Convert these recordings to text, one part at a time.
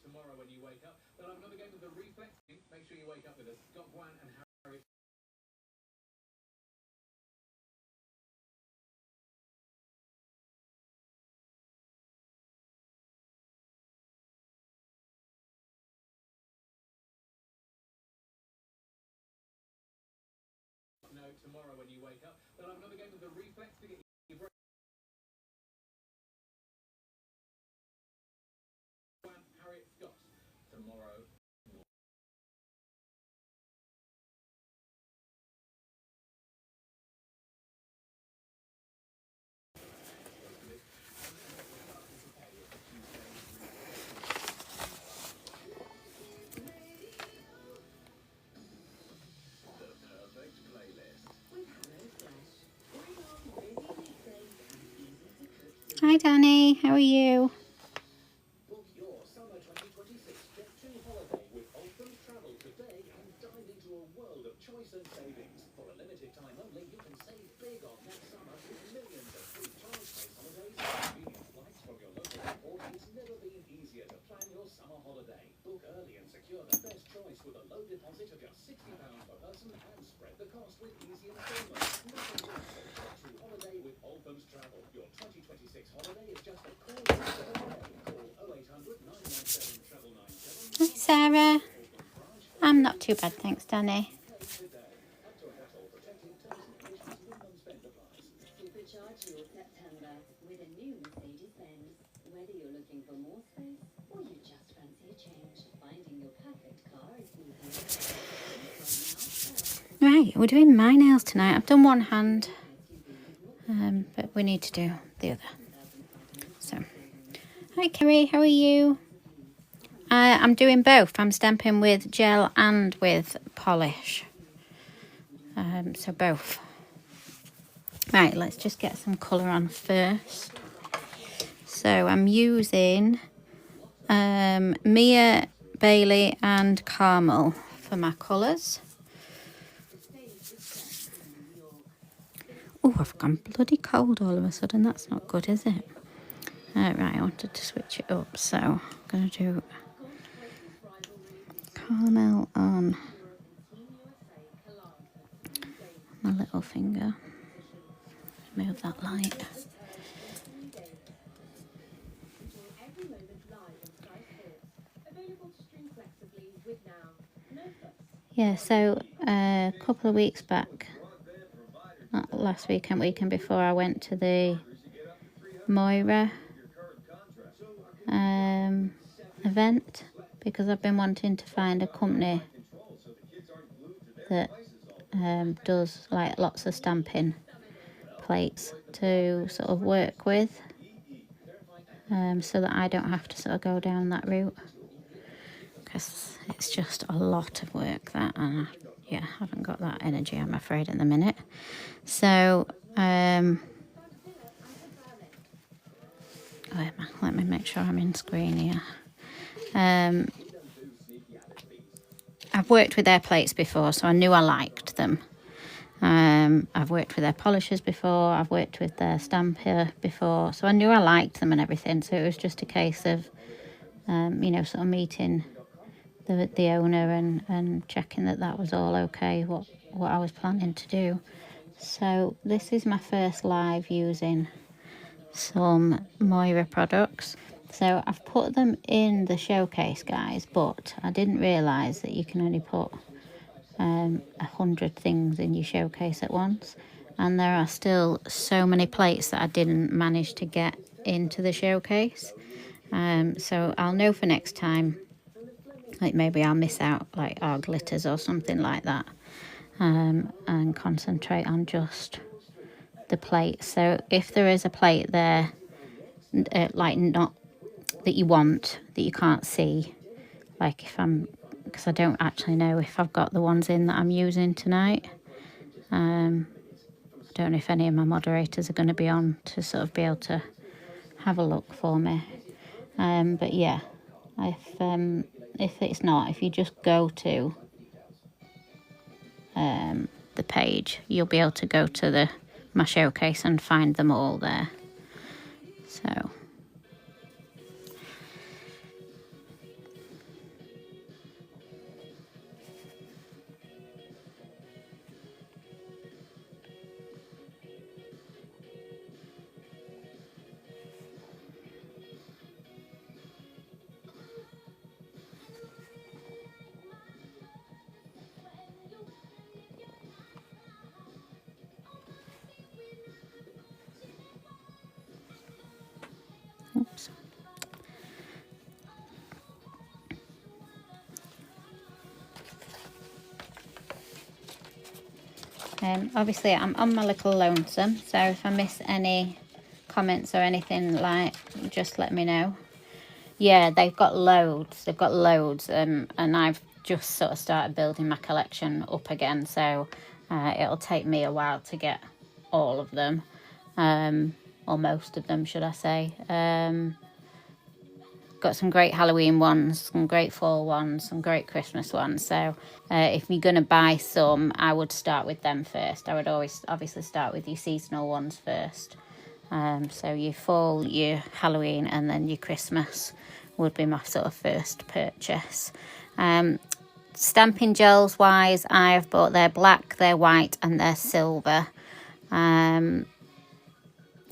Tomorrow when you wake up. But I'm going to go to the reflex. Make sure you wake up with us. Scott Gwan and Harry. No, tomorrow when you wake up. But I'm going to go to the reflex to get your brain. Harriet Scott. Tomorrow. Hi Danny, how are you? Book your summer 2026 Jet2 holiday with Autumn Travel today and dive into a world of choice and savings. For a limited time only, you can save big on next summer with millions of free choice-based holidays, convenient flights from your local airport. It's never been easier to plan your summer holiday. Book early and secure the best choice with a low deposit of just £60 per person and spread the cost with easy installments. Nothing like a Jet2 holiday with Autumn's Travel. Your 2026 holiday is just a call away. Call 0800 997 997. Hi Sarah. I'm not too bad, thanks Danny. Supercharge your September with a new Mercedes-Benz. Whether you're looking for more space or you just fancy a change, finding your perfect car is easy. Right, we're doing my nails tonight. I've done one hand, but we need to do the other. So, hi Kerry, how are you? I'm doing both. I'm stamping with gel and with polish. So both. Right, let's just get some colour on first. So I'm using Mia, Bailey and Caramel for my colours. Oh, I've gone bloody cold all of a sudden. That's not good, is it? Right, I wanted to switch it up. So I'm going to do caramel on my little finger. Move that light. Yeah, so a couple of weeks back, not last weekend before, I went to the Moyra event because I've been wanting to find a company that does like lots of stamping plates to sort of work with, so that I don't have to sort of go down that route, because it's just a lot of work that, and I haven't got that energy, I'm afraid, at the minute. So let me make sure I'm in screen here. I've worked with their plates before, so I knew I liked them. I've worked with their polishers before, I've worked with their stamper before, so I knew I liked them and everything. So it was just a case of, sort of meeting the owner and checking that was all okay, what I was planning to do. So this is my first live using some Moyra products. So I've put them in the showcase, guys, but I didn't realise that you can only put 100 things in your showcase at once, and there are still so many plates that I didn't manage to get into the showcase. So I'll know for next time, like maybe I'll miss out like our glitters or something like that, and concentrate on just the plates. So if there is a plate there, like not that you want, that you can't see, like because I don't actually know if I've got the ones in that I'm using tonight. I don't know if any of my moderators are going to be on to sort of be able to have a look for me. But yeah, if it's not, if you just go to the page, you'll be able to go to my showcase and find them all there. So oops. Obviously I'm on my little lonesome, so if I miss any comments or anything, like, just let me know. Yeah, they've got loads, and I've just sort of started building my collection up again, so it'll take me a while to get all of them, or most of them, should I say. Got some great Halloween ones, some great fall ones, some great Christmas ones. So if you're going to buy some, I would start with them first. I would always obviously start with your seasonal ones first. So your fall, your Halloween, and then your Christmas would be my sort of first purchase. Stamping gels wise, I've bought their black, their white, and their silver.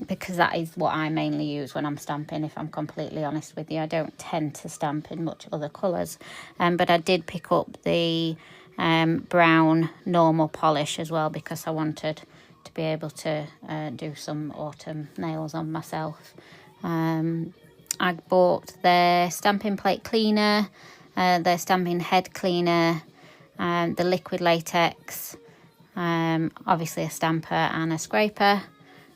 Because that is what I mainly use when I'm stamping, if I'm completely honest with you. I don't tend to stamp in much other colours. But I did pick up the brown normal polish as well, because I wanted to be able to do some autumn nails on myself. I bought their stamping plate cleaner, their stamping head cleaner, the liquid latex, obviously a stamper and a scraper.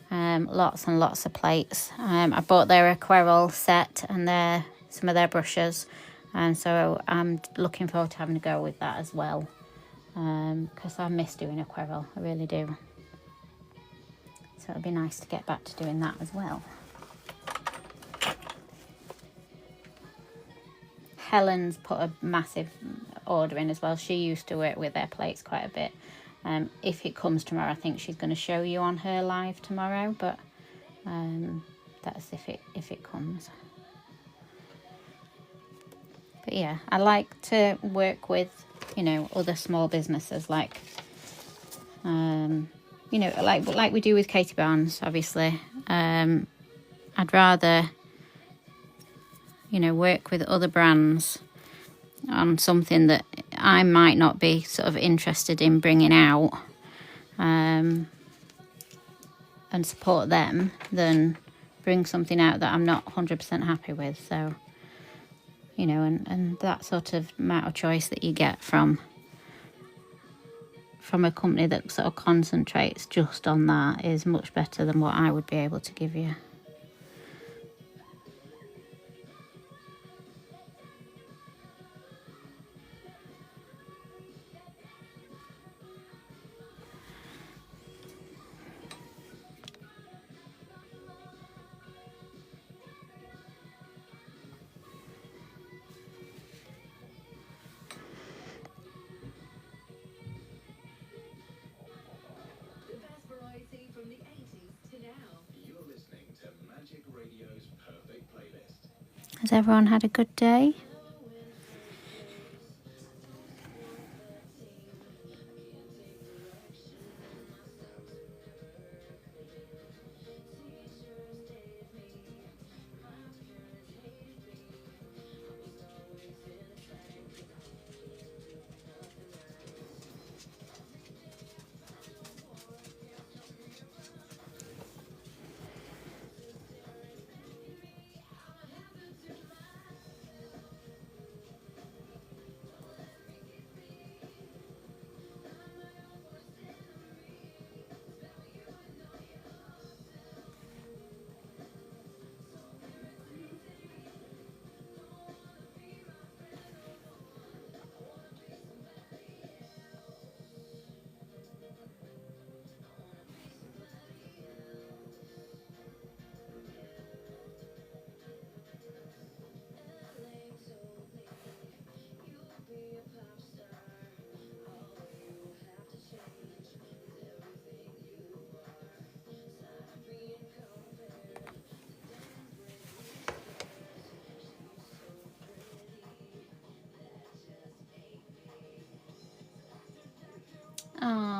Lots and lots of plates. I bought their aquarelle set and some of their brushes, and so I'm looking forward to having a go with that as well, because I miss doing aquarelle, I really do. So it'll be nice to get back to doing that as well. Helen's put a massive order in as well. She used to work with their plates quite a bit. If it comes tomorrow, I think she's going to show you on her live tomorrow, but that's if it comes. But yeah, I like to work with, other small businesses, like like we do with Katie Barnes, obviously. I'd rather work with other brands on something that I might not be sort of interested in bringing out, and support them, than bring something out that I'm not 100% happy with. So, and that sort of amount of choice that you get from a company that sort of concentrates just on that is much better than what I would be able to give you. Has everyone had a good day?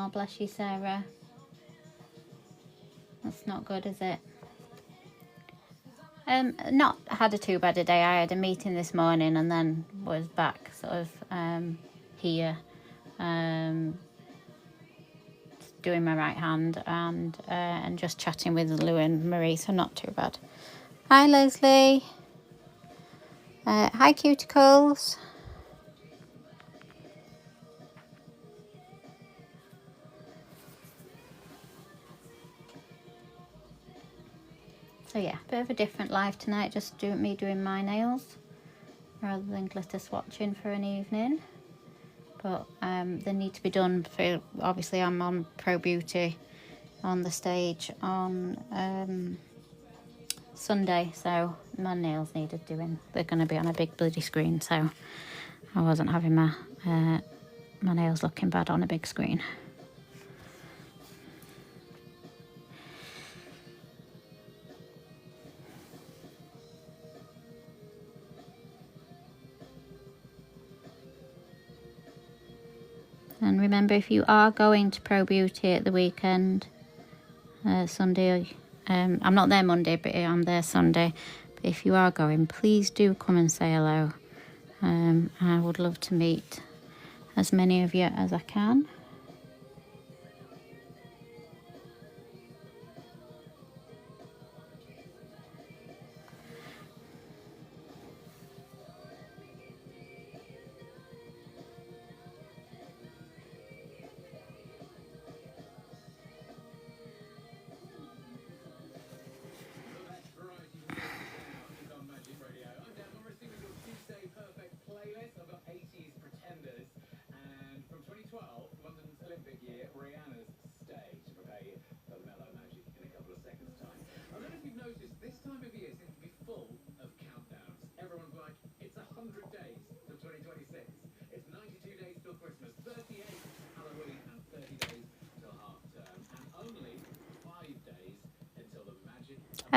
Oh, bless you, Sarah. That's not good, is it? Not had a too bad a day. I had a meeting this morning and then was back sort of here, doing my right hand and just chatting with Lou and Marie, so not too bad. Hi, Leslie. Hi, Cuticles. So yeah, bit of a different life tonight, just me doing my nails rather than glitter swatching for an evening. But they need to be done for, obviously I'm on Pro Beauty on the stage on Sunday, so my nails needed doing. They're going to be on a big bloody screen, so I wasn't having my nails looking bad on a big screen. And remember, if you are going to Pro Beauty at the weekend, Sunday, I'm not there Monday, but I'm there Sunday. But if you are going, please do come and say hello. I would love to meet as many of you as I can.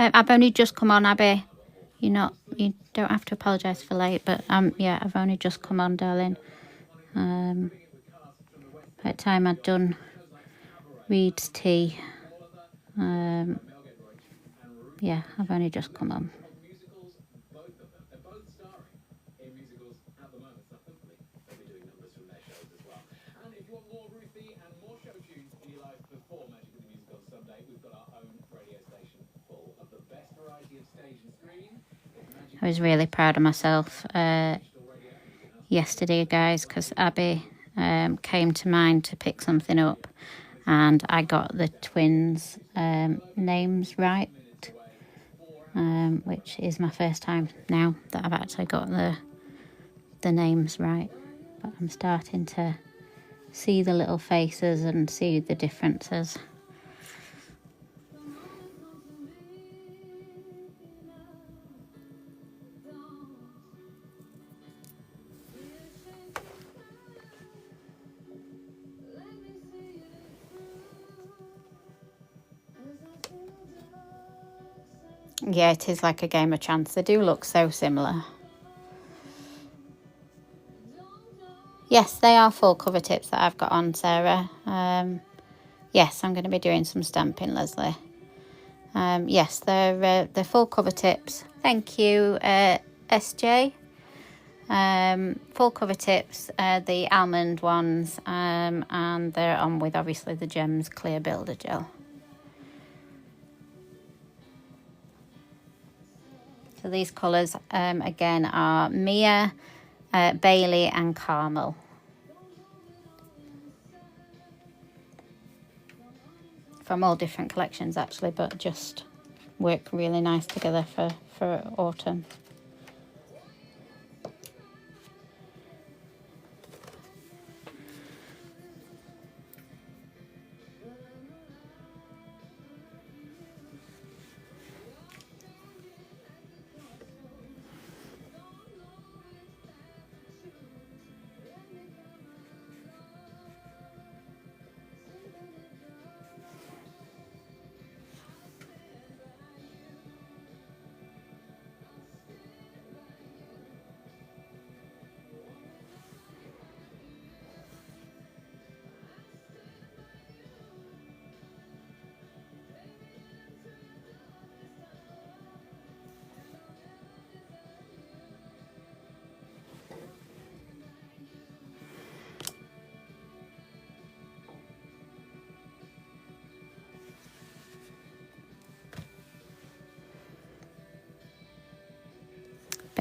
I've only just come on, Abby. You don't have to apologise for late, but yeah, I've only just come on, darling. By the time I'd done Reed's tea, yeah, I've only just come on. I was really proud of myself yesterday, guys, because Abby came to mind to pick something up and I got the twins' names right, which is my first time now that I've actually got the names right. But I'm starting to see the little faces and see the differences. Yeah, it is like a game of chance. They do look so similar. Yes, they are full cover tips that I've got on, Sarah. Yes, I'm going to be doing some stamping, Leslie. Yes, they're full cover tips. Thank you, SJ. Full cover tips, the almond ones, and they're on with obviously the Gems Clear Builder Gel. So these colours, again, are Mia, Bailey and Caramel. From all different collections, actually, but just work really nice together for autumn.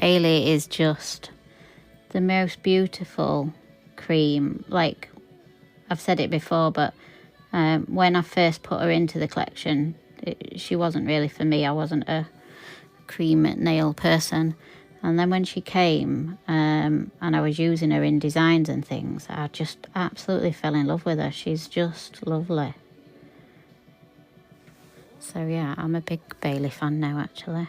Bailey is just the most beautiful cream. Like, I've said it before, but when I first put her into the collection, she wasn't really for me. I wasn't a cream nail person. And then when she came, and I was using her in designs and things, I just absolutely fell in love with her. She's just lovely. So yeah, I'm a big Bailey fan now, actually.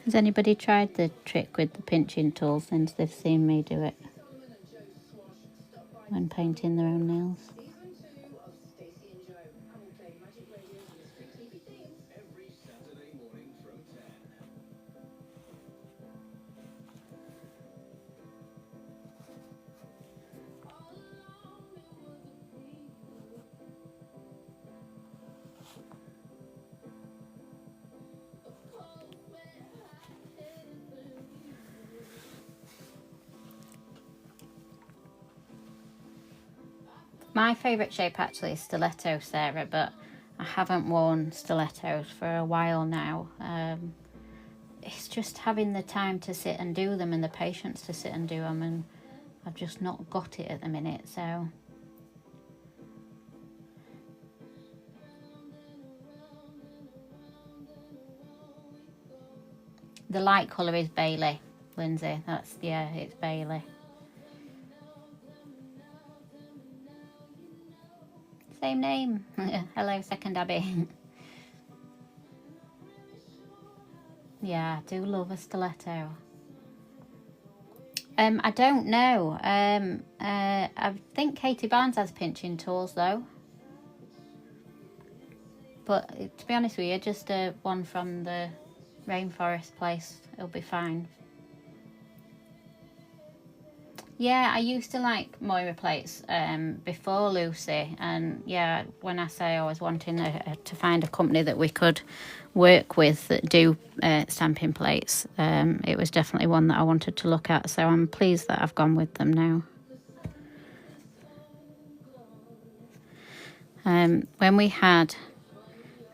Has anybody tried the trick with the pinching tool since they've seen me do it when painting their own nails? Every Saturday morning from 10. My favourite shape actually is stiletto, Sarah, but I haven't worn stilettos for a while now. It's just having the time to sit and do them and the patience to sit and do them, and I've just not got it at the minute, so... The light colour is Bailey, Lindsay. That's, yeah, it's Bailey. Same name. Hello, second Abby. Yeah, I do love a stiletto. I don't know. I think Katie Barnes has pinching tools though. But to be honest with you, just one from the rainforest place. It'll be fine. Yeah, I used to like Moyra plates before Lucy, and yeah, when I say I was wanting to find a company that we could work with that do stamping plates, it was definitely one that I wanted to look at, so I'm pleased that I've gone with them now. When we had,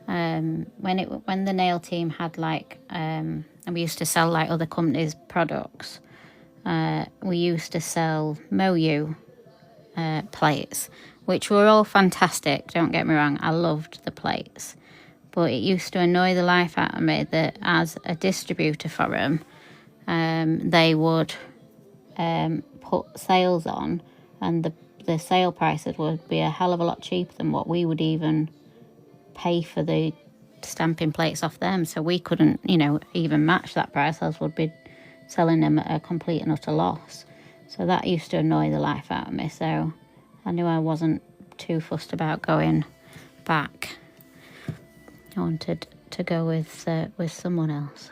when the nail team had like, and we used to sell like other companies' products, we used to sell Moyu plates, which were all fantastic, don't get me wrong, I loved the plates, but it used to annoy the life out of me that as a distributor for them, they would put sales on, and the sale prices would be a hell of a lot cheaper than what we would even pay for the stamping plates off them, so we couldn't, even match that price, else would be selling them at a complete and utter loss. So that used to annoy the life out of me, so I knew I wasn't too fussed about going back. I wanted to go with someone else.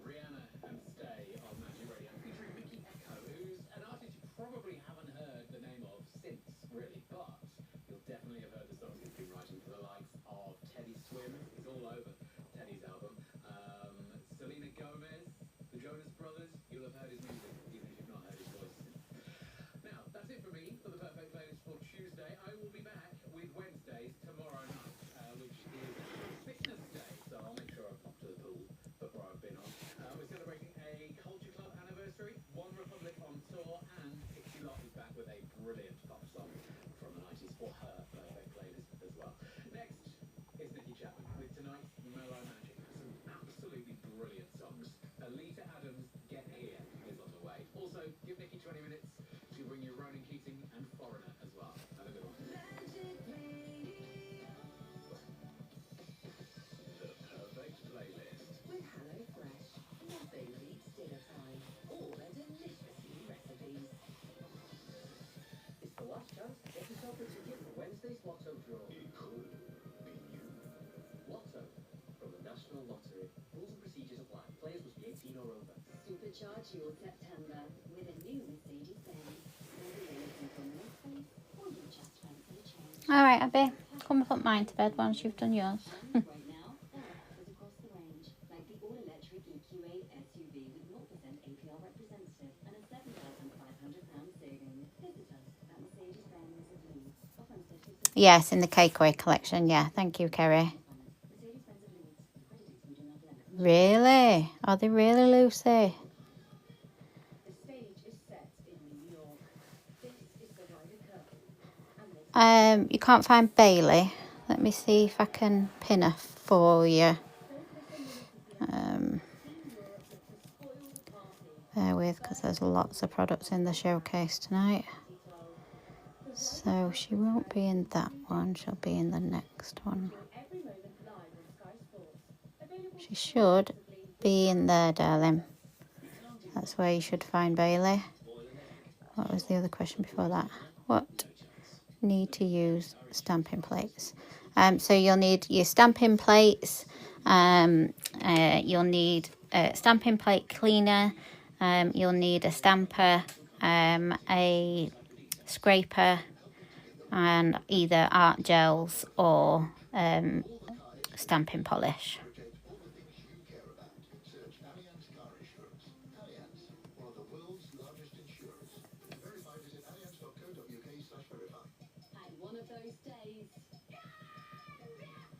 Brianna and Stay on Magic Radio featuring Mickey Echo, who's an artist you probably haven't heard the name of since, really, but you'll definitely have heard the songs he's been writing for the likes of Teddy Swims. It's all over Teddy's album. Selena Gomez, the Jonas Brothers, you'll have heard his music, even if you've not heard his voice. Is this Lotto draw? It could be you. Lotto from the National Lottery. Rules and procedures apply. Players must be 18 or over. Supercharge your September with a new Mercedes-Benz. Whether you're looking for more space or you just fancy a change. All right, Abby, come and put mine to bed once you've done yours. Right now, there are offers across the range, like the all-electric EQA SUV with 0% APR representative and a £7,500 saving. Visit us at Mercedes-Benz of Leeds. Offer until 6 Yes, in the Cakeaway collection. Yeah, thank you, Kerry. Mercedes-Benz of Leeds. Credit excluding other limits. Really? Are they really, Lucy? The stage is set in New York. This is the Ryder Cup. And this You can't find Bailey. Let me see if I can pin her for you. Bear with, because there's lots of products in the showcase tonight. So she won't be in that one. She'll be in the next one. She should be in there, darling. That's where you should find Bailey. What was the other question before that? What need to use stamping plates? So you'll need your stamping plates. You'll need a stamping plate cleaner. You'll need a stamper, a scraper, and either art gels or stamping polish. had one of those days.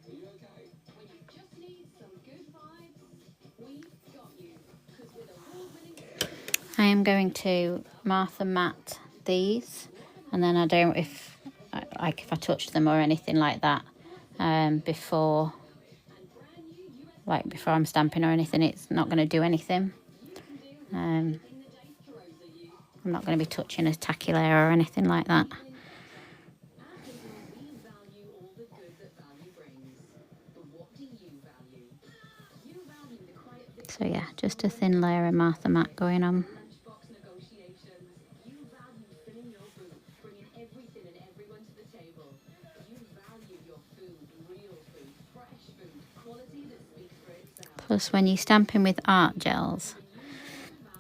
Are you okay? When you just need some good vibes, we've got you. Because with award-winning I am going to Martha matte these, and then I don't, if I touch them or anything like that before I'm stamping or anything, it's not going to do anything. I'm not going to be touching a tacky layer or anything like that. at Disney, we value all the good that value brings. But what do you value? You value the quiet So yeah, just a thin layer of Martha matte going on. lunchbox negotiations. You value filling your boot, bringing everything and everyone to the table. You value your food, real food, fresh food, quality that speaks for itself. Plus, when you're stamping with art gels,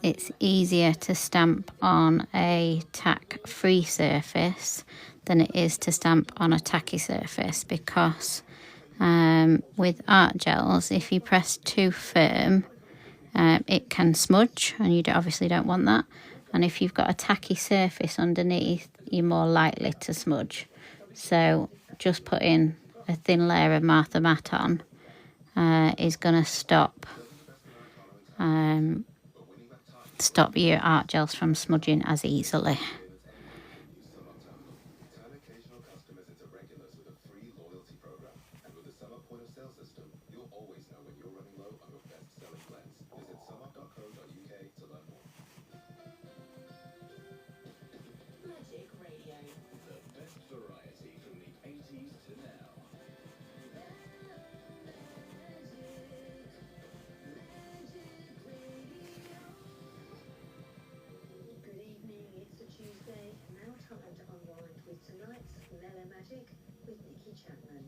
it's easier to stamp on a tack-free surface than it is to stamp on a tacky surface, because with art gels, if you press too firm, it can smudge, and you obviously don't want that. And if you've got a tacky surface underneath, you're more likely to smudge. So just putting a thin layer of Martha matte on is going to stop your art gels from smudging as easily. Turn occasional customers into regulars with a free loyalty program. And with the Summer point of sale system, you'll always know when you're running low on your best-selling blends. Visit summer.co.uk to learn more. Magic Radio. The best variety from the 80s to now. Good evening, it's a Tuesday. Now time to unwind with tonight's Mellow Magic with Nikki Chapman.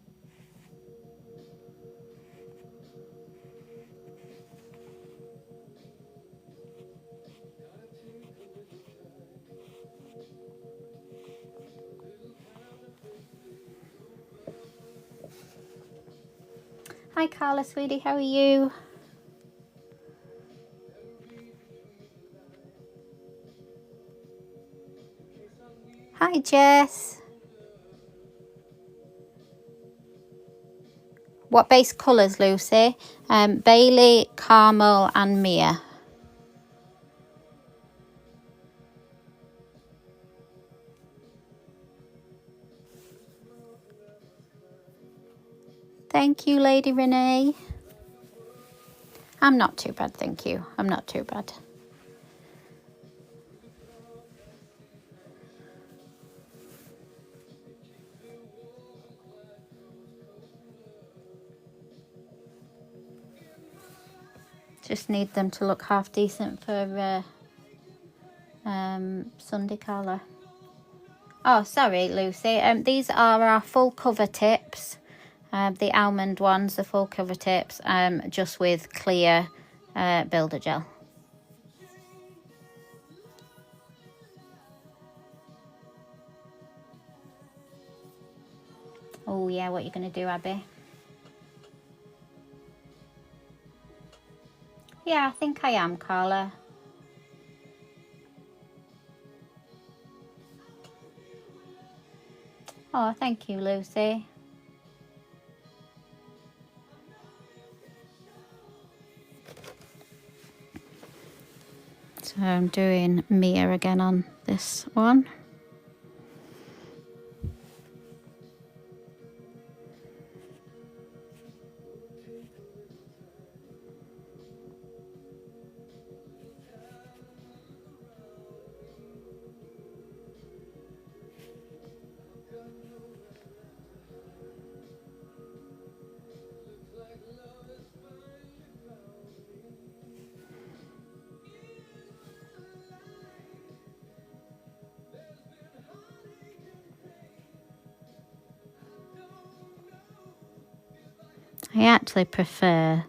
Hi Carla, sweetie, how are you? Hi Jess. What base colours, Lucy? Bailey, Caramel and Mia. Thank you, Lady Renee. I'm not too bad, thank you. I'm not too bad. Just need them to look half decent for Sunday, Carla. Oh, sorry, Lucy. These are our full cover tips. The almond ones, the full cover tips, just with clear builder gel. Oh yeah, what are you going to do, Abby? Yeah, I think I am, Carla. Oh, thank you, Lucy. So I'm doing Mia again on this one. I actually prefer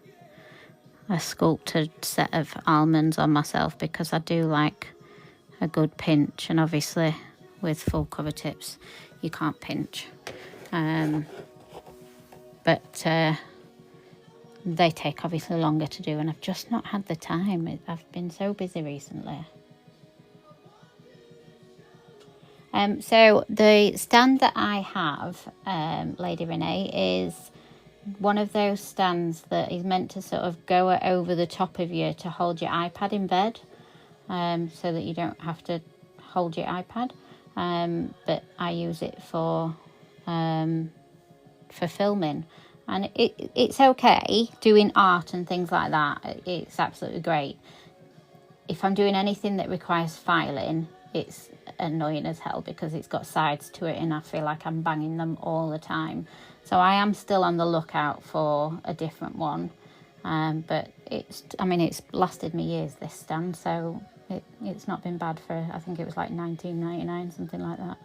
a sculpted set of almonds on myself because I do like a good pinch, and obviously with full cover tips you can't pinch. But they take obviously longer to do, and I've just not had the time. I've been so busy recently. So the stand that I have, Lady Renee, is one of those stands that is meant to sort of go over the top of you to hold your iPad in bed, so that you don't have to hold your iPad. But I use it for filming, and it's okay doing art and things like that. It's absolutely great. If I'm doing anything that requires filing, it's annoying as hell because it's got sides to it and I feel like I'm banging them all the time. So I am still on the lookout for a different one. But it's lasted me years, this stand, so it's not been bad for, I think it was like $19.99, something like that.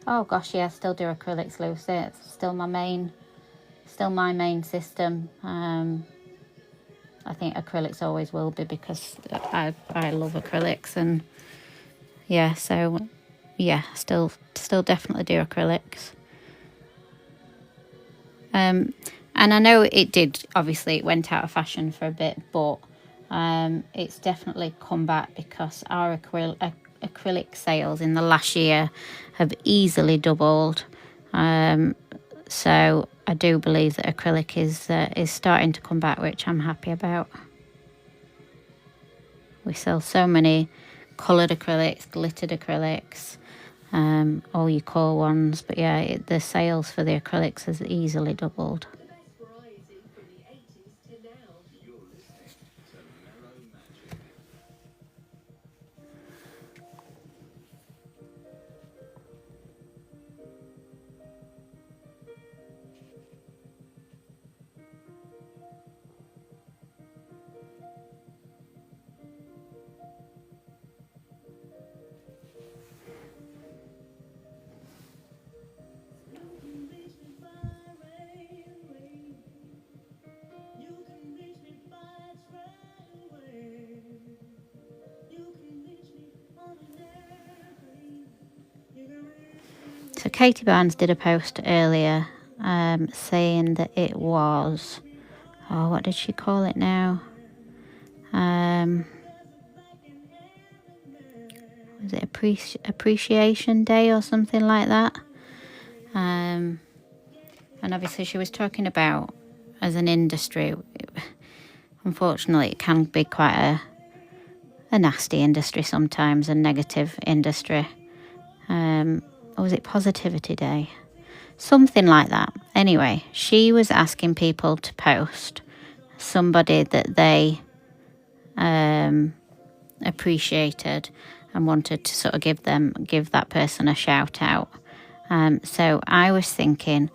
Oh gosh, yeah, I still do acrylics, Lucy. It's still my main system. I think acrylics always will be because I love acrylics, and yeah, so yeah, still definitely do acrylics. And I know it did, obviously it went out of fashion for a bit, but it's definitely come back because our acrylic sales in the last year have easily doubled. So I do believe that acrylic is starting to come back, which I'm happy about. We sell so many coloured acrylics, glittered acrylics, all your core ones. But yeah, the sales for the acrylics has easily doubled. So Katie Barnes did a post earlier saying that it was, oh, what did she call it now? Was it Appreciation Day or something like that? And obviously she was talking about, as an industry, unfortunately it can be quite a nasty industry sometimes, a negative industry. Or was it Positivity Day? Something like that. Anyway, she was asking people to post somebody that they appreciated and wanted to sort of give that person a shout out. So I was thinking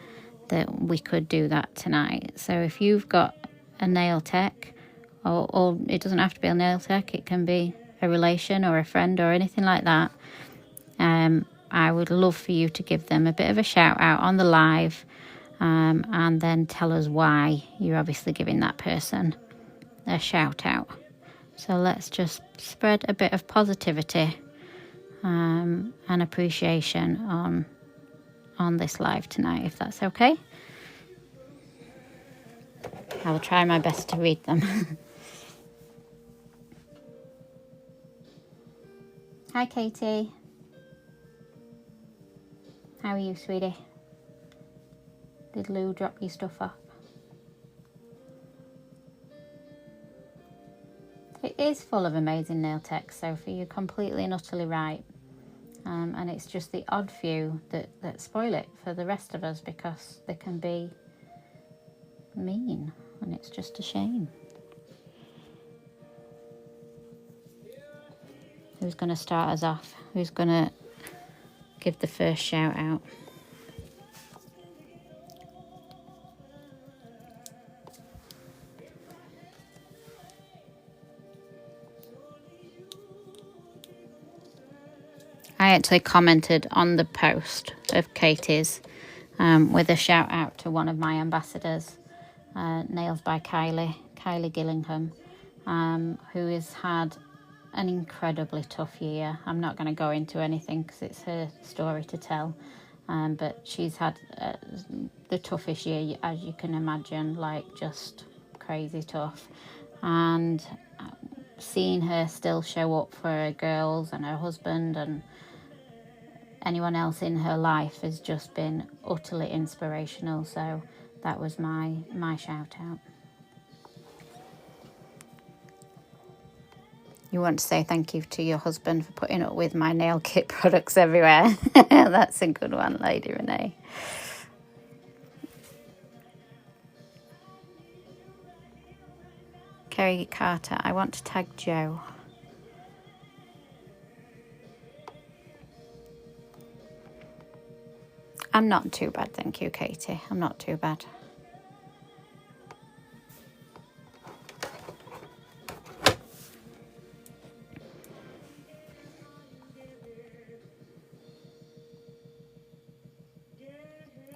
that we could do that tonight. So if you've got a nail tech or it doesn't have to be a nail tech, it can be a relation or a friend or anything like that, I would love for you to give them a bit of a shout out on the live, and then tell us why you're obviously giving that person a shout out. So let's just spread a bit of positivity and appreciation on this live tonight, if that's okay. I'll try my best to read them. Hi Katie. How are you, sweetie? Did Lou drop your stuff off? It is full of amazing nail tech, Sophie. You're completely and utterly right. And it's just the odd few that spoil it for the rest of us, because they can be mean, and it's just a shame. Who's going to start us off? Who's going to give the first shout out? I actually commented on the post of Katie's with a shout out to one of my ambassadors, Nails by Kylie Gillingham, who has had an incredibly tough year. I'm not going to go into anything because it's her story to tell, but she's had the toughest year, as you can imagine, like just crazy tough. And seeing her still show up for her girls and her husband and anyone else in her life has just been utterly inspirational. So that was my shout out. You want to say thank you to your husband for putting up with my nail kit products everywhere. That's a good one, Lady Renee. Kerry Carter, I want to tag Joe. I'm not too bad, thank you, Katie. I'm not too bad.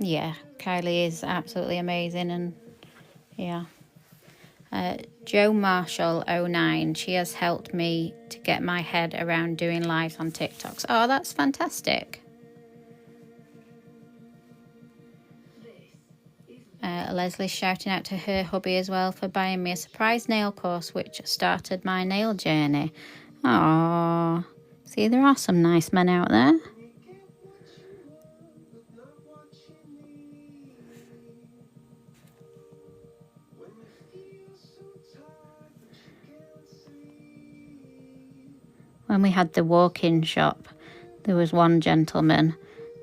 Yeah, Kylie is absolutely amazing, and yeah. Joe Marshall 09, she has helped me to get my head around doing lives on TikToks. Oh, that's fantastic. Leslie's shouting out to her hubby as well for buying me a surprise nail course, which started my nail journey. Oh, see, there are some nice men out there. When we had the walk-in shop, there was one gentleman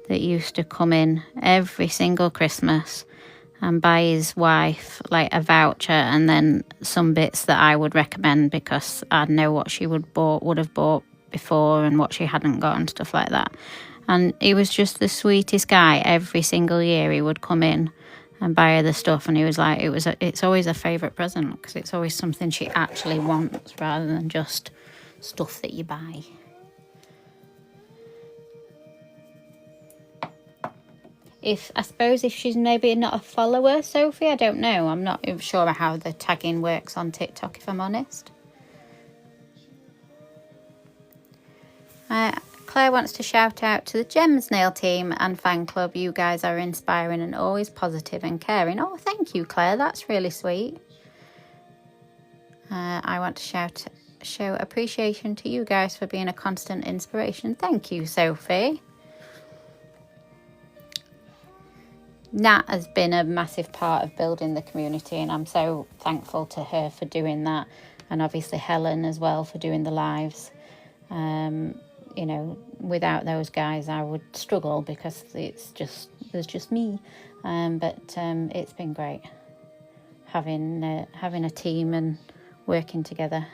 that used to come in every single Christmas and buy his wife like a voucher and then some bits that I would recommend, because I'd know what she would have bought before and what she hadn't got and stuff like that. And he was just the sweetest guy. Every single year he would come in and buy her the stuff, and he was like, it's always a favourite present, because it's always something she actually wants rather than just stuff that you buy. I suppose if she's maybe not a follower, Sophie, I don't know. I'm not sure how the tagging works on TikTok, if I'm honest. Claire wants to shout out to the Gems Nail team and fan club. You guys are inspiring and always positive and caring. Oh, thank you, Claire. That's really sweet. I want to show appreciation to you guys for being a constant inspiration. Thank you, Sophie. Nat has been a massive part of building the community, and I'm so thankful to her for doing that, and obviously Helen as well for doing the lives. You know, without those guys I would struggle, because there's just me, but it's been great having a team and working together.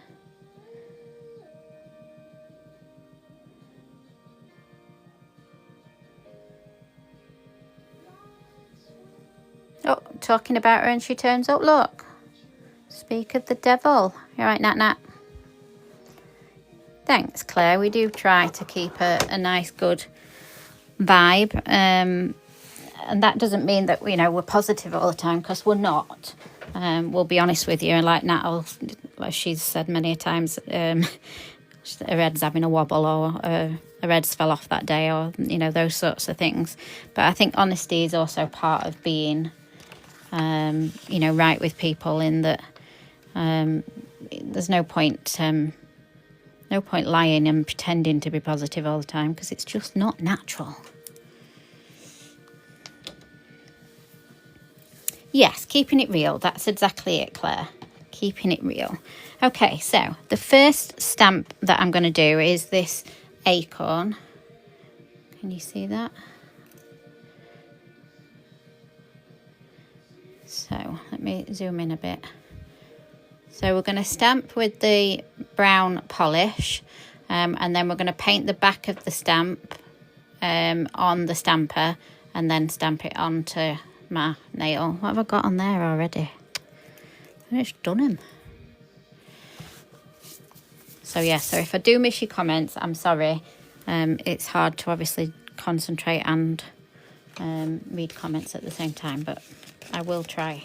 Oh, talking about her and she turns up, look. Speak of the devil. You all right, Nat Nat? Thanks, Claire. We do try to keep a nice, good vibe. And that doesn't mean that, you know, we're positive all the time, because we're not. We'll be honest with you. And like Nat, like she's said many times, her head's having a wobble, or her head's fell off that day, or, you know, those sorts of things. But I think honesty is also part of being, you know, right with people, in that there's no point lying and pretending to be positive all the time, because it's just not natural. Yes, keeping it real. That's exactly it, Claire. Keeping it real. Okay, so the first stamp that I'm going to do is this acorn. Can you see that? So let me zoom in a bit. So we're going to stamp with the brown polish, and then we're going to paint the back of the stamp on the stamper, and then stamp it onto my nail. What have I got on there already? I've just done him. So yeah, so if I do miss your comments, I'm sorry. It's hard to obviously concentrate and read comments at the same time, but I will try.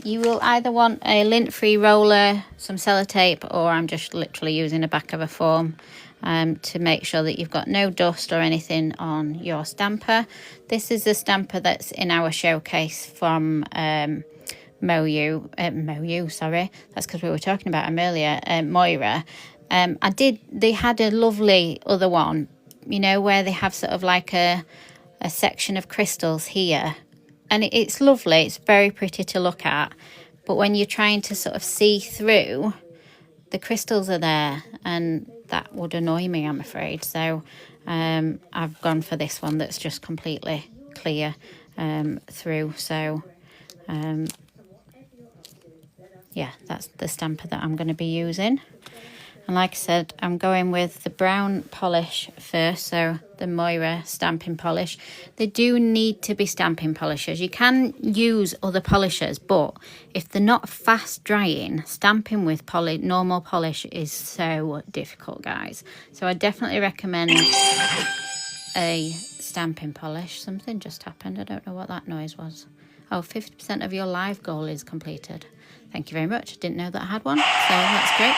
You will either want a lint-free roller, some sellotape, or I'm just literally using the back of a foam to make sure that you've got no dust or anything on your stamper. This is the stamper that's in our showcase from Moyra, sorry. That's because we were talking about them earlier, Moyra. They had a lovely other one, you know, where they have sort of like a section of crystals here. And it's lovely, it's very pretty to look at. But when you're trying to sort of see through, the crystals are there, and that would annoy me, I'm afraid. So I've gone for this one that's just completely clear through. So yeah, that's the stamper that I'm going to be using. And like I said, I'm going with the brown polish first, so the Moyra stamping polish. They do need to be stamping polishes. You can use other polishers, but if they're not fast drying, stamping with normal polish is so difficult, guys. So I definitely recommend a stamping polish. Something just happened. I don't know what that noise was. Oh, 50% of your live goal is completed. Thank you very much. I didn't know that I had one, so that's great.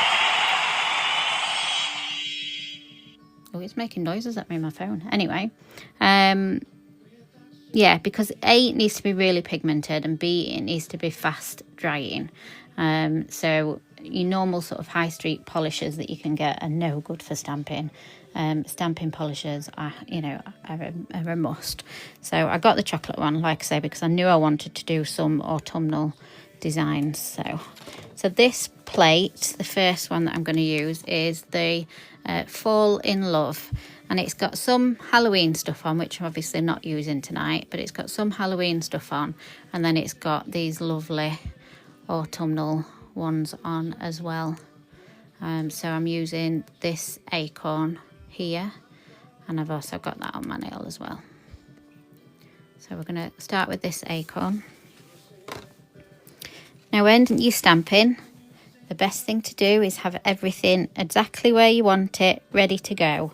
Oh, it's making noises at me on my phone. Anyway, yeah, because A, it needs to be really pigmented, and B, it needs to be fast drying. So your normal sort of high street polishers that you can get are no good for stamping. Stamping polishers are, you know, are a must. So I got the chocolate one, like I say, because I knew I wanted to do some autumnal designs. So this plate, the first one that I'm going to use, is the Fall in Love, and it's got some Halloween stuff on, which I'm obviously not using tonight, but it's got some Halloween stuff on, and then it's got these lovely autumnal ones on as well. So I'm using this acorn here, and I've also got that on my nail as well. So we're going to start with this acorn. Now when you're stamping, the best thing to do is have everything exactly where you want it, ready to go,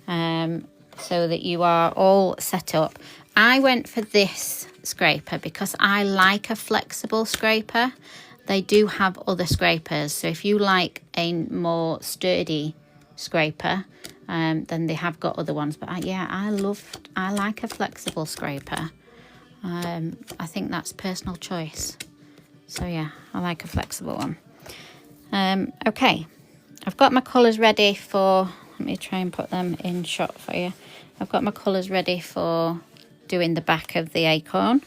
so that you are all set up. I went for this scraper because I like a flexible scraper. They do have other scrapers, so if you like a more sturdy scraper, then they have got other ones. But I like a flexible scraper. I think that's personal choice. So yeah, I like a flexible one. Okay, I've got my colours ready for, let me try and put them in shot for you. I've got my colours ready for doing the back of the acorn.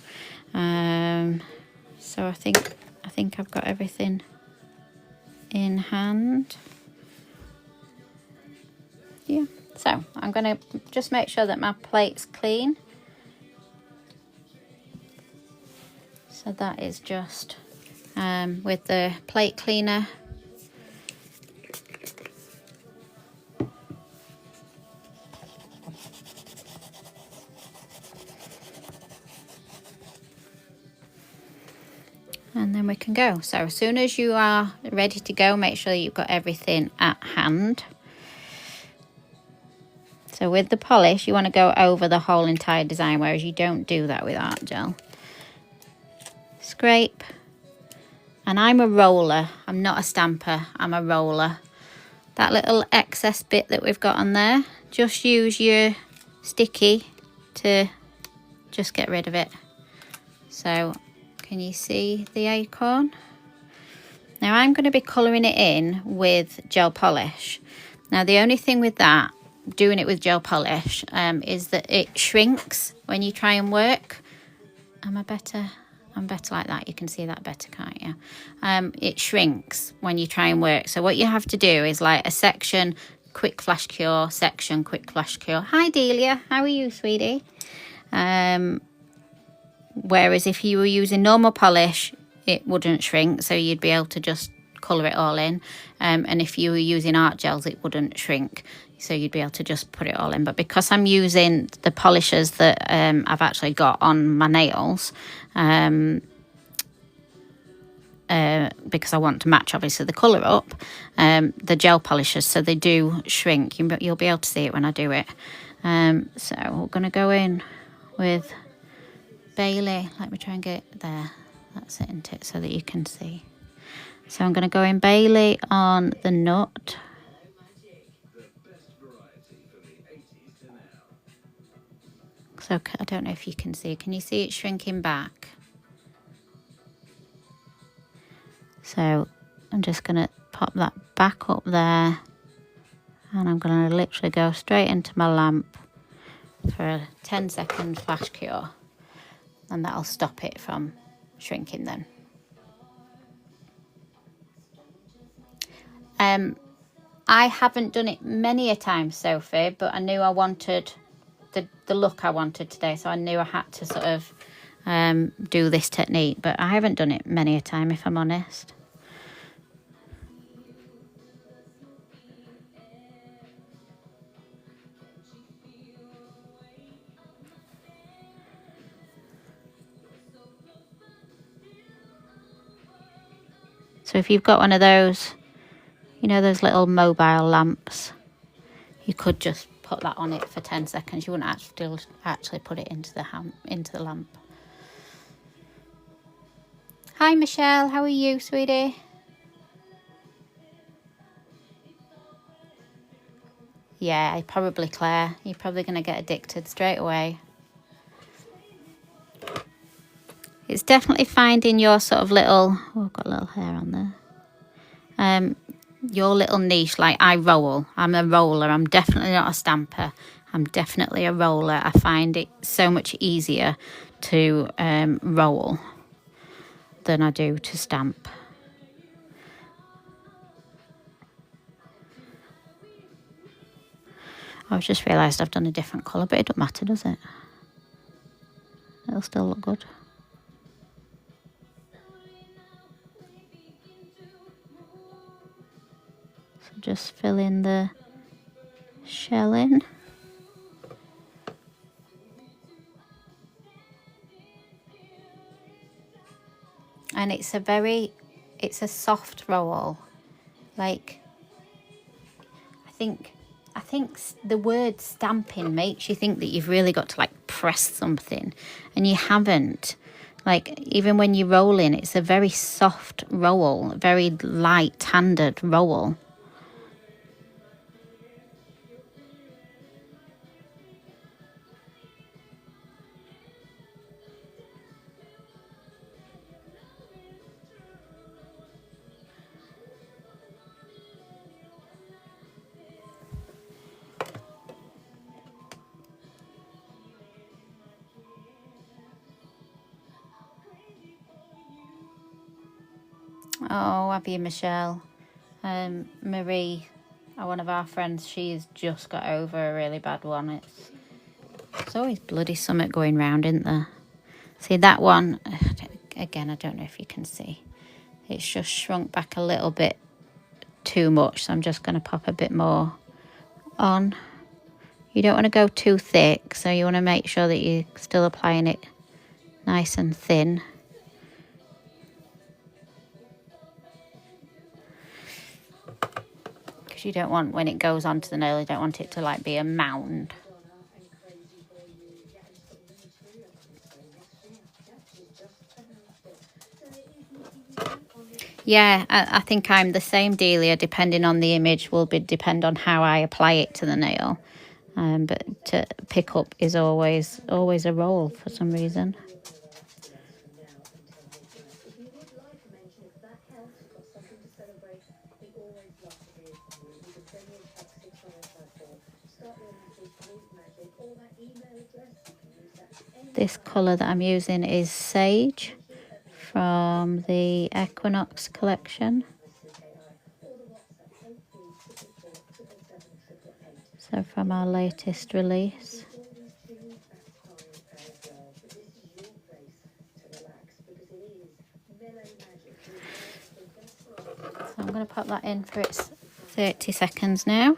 So I think I've got everything in hand. Yeah, so I'm going to just make sure that my plate's clean. So that is just with the plate cleaner. And then we can go. So as soon as you are ready to go, make sure you've got everything at hand. So with the polish, you want to go over the whole entire design, whereas you don't do that with art gel. Scrape. And I'm a roller. I'm not a stamper. I'm a roller. That little excess bit that we've got on there, just use your sticky to just get rid of it. So can you see the acorn? Now I'm going to be colouring it in with gel polish. Now the only thing with that, doing it with gel polish, is that it shrinks when you try and work. Am I better? I'm better like that. You can see that better, can't you? It shrinks when you try and work. So what you have to do is like a section, quick flash cure, section, quick flash cure. Hi Delia, how are you, sweetie? Whereas if you were using normal polish, it wouldn't shrink. So you'd be able to just colour it all in. And if you were using art gels, it wouldn't shrink. So you'd be able to just put it all in. But because I'm using the polishers that I've actually got on my nails, because I want to match obviously the colour up, the gel polishers, so they do shrink. You'll be able to see it when I do it. So we're going to go in with Bailey. Let me try and get it there. That's it, isn't it? So that you can see. So I'm going to go in Bailey on the nut. So I don't know if you can see. Can you see it shrinking back? So I'm just going to pop that back up there. And I'm going to literally go straight into my lamp for a 10-second flash cure. And that'll stop it from shrinking then. I haven't done it many a time, Sophie, but I knew I wanted the look I wanted today, so I knew I had to sort of do this technique, but I haven't done it many a time, if I'm honest. So if you've got one of those, you know, those little mobile lamps, you could just put that on it for 10 seconds. You wouldn't actually put it into the lamp. Hi Michelle, how are you, sweetie? Yeah, probably Claire. You're probably going to get addicted straight away. It's definitely finding your sort of little... Oh, I've got a little hair on there. Your little niche. Like I roll. I'm a roller. I'm definitely not a stamper. I'm definitely a roller. I find it so much easier to roll than I do to stamp. I've just realised I've done a different colour, but it doesn't matter, does it? It'll still look good. So just fill in the shell in. And it's a soft roll. Like, I think the word stamping makes you think that you've really got to like press something, and you haven't. Like, even when you're rolling, it's a very soft roll, very light-handed roll. Oh, have you, Michelle? Marie, one of our friends, she's just got over a really bad one. It's always bloody something going round, isn't there? See, that one, again, I don't know if you can see. It's just shrunk back a little bit too much, so I'm just going to pop a bit more on. You don't want to go too thick, so you want to make sure that you're still applying it nice and thin. because you don't want, when it goes onto the nail, you don't want it to like be a mound. Yeah, I think I'm the same, Delia. Depending on the image will depend on how I apply it to the nail. But to pick up is always a roll for some reason. This colour that I'm using is Sage from the Equinox collection. So from our latest release. So I'm going to pop that in for its 30 seconds now.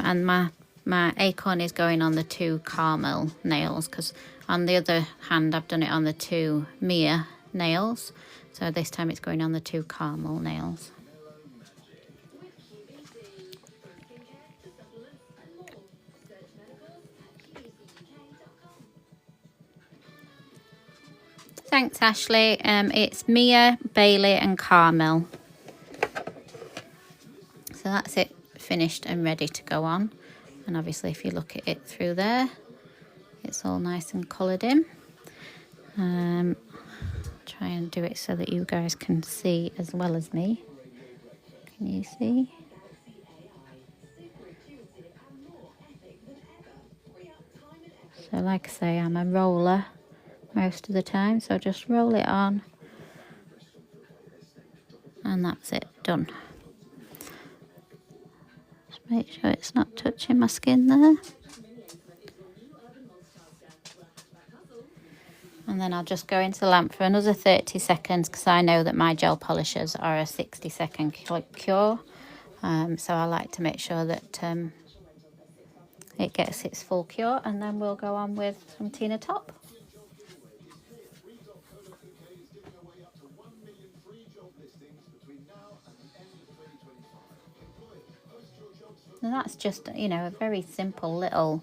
And my acorn is going on the 2 caramel nails, because on the other hand I've done it on the 2 Mia nails. So this time it's going on the 2 caramel nails. Thanks, Ashley. It's Mia, Bailey and caramel. So that's it, finished and ready to go on. And obviously if you look at it through there, it's all nice and coloured in. Try and do it so that you guys can see as well as me. Can you see? So like I say, I'm a roller most of the time, so just roll it on and that's it, done. Just make sure it's not touching my skin there. And then I'll just go into the lamp for another 30 seconds because I know that my gel polishers are a 60-second cure. So I like to make sure that it gets its full cure, and then we'll go on with some Tina Top. And that's just, you know, a very simple little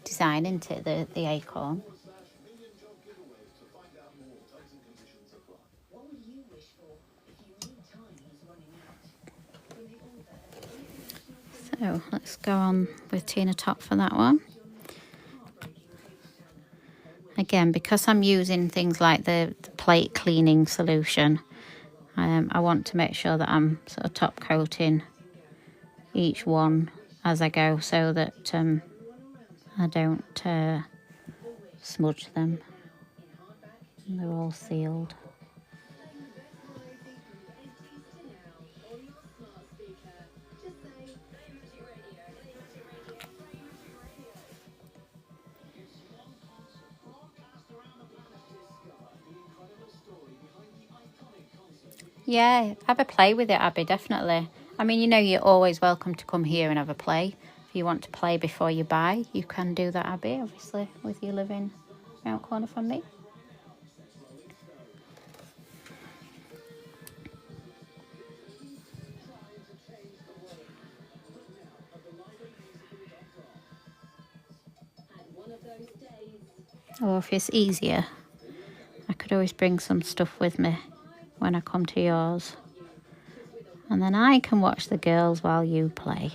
design, isn't it, the acorn. So let's go on with Tina Top for that one. Again, because I'm using things like the plate cleaning solution, I want to make sure that I'm sort of top coating each one as I go, so that I don't smudge them. And they're all sealed. Yeah, have a play with it, Abby, definitely. I mean, you know, you're always welcome to come here and have a play. If you want to play before you buy, you can do that, Abby, obviously, with you living around the corner from me. Or if it's easier, I could always bring some stuff with me when I come to yours. And then I can watch the girls while you play.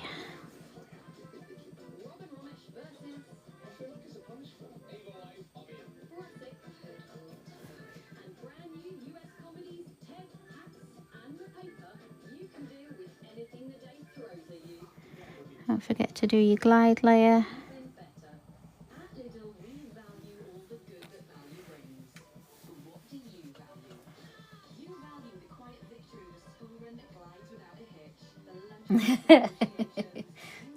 Don't forget to do your glide layer.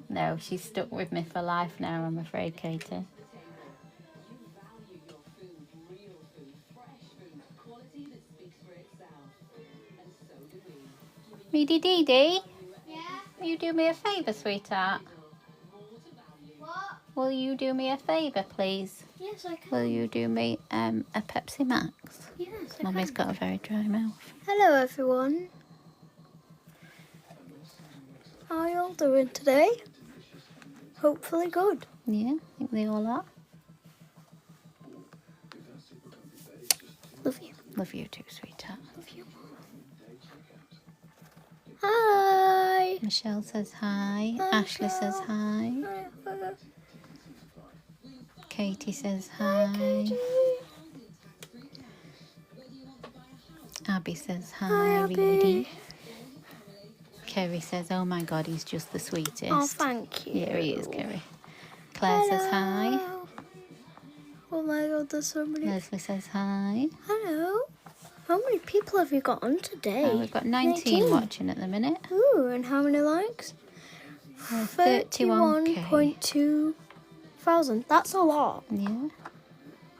No, she's stuck with me for life now, I'm afraid, Katie. Reedy Dee Dee? Yeah? Will you do me a favour, sweetheart? What? Will you do me a favour, please? Yes, I can. Will you do me a Pepsi Max? Yes. Mummy's got a very dry mouth. Hello everyone. How are you all doing today? Hopefully good. Yeah, I think they all are. Love you. Love you too, sweetheart. Love you. Hi. Michelle says hi. Hi, Ashley says hi. Hi. Katie says Hi, hi. Katie. Abby says hi, Hi, Abby. Reedy. Kerry says, oh my God, he's just the sweetest. Oh, thank you. Yeah, he is, Kerry. Claire says hi. Hello. Oh my God, there's so many. Leslie says hi. Hello. How many people have you got on today? We've got 19 watching at the minute. Ooh, and how many likes? 31k. 31.2 thousand. That's a lot. Yeah.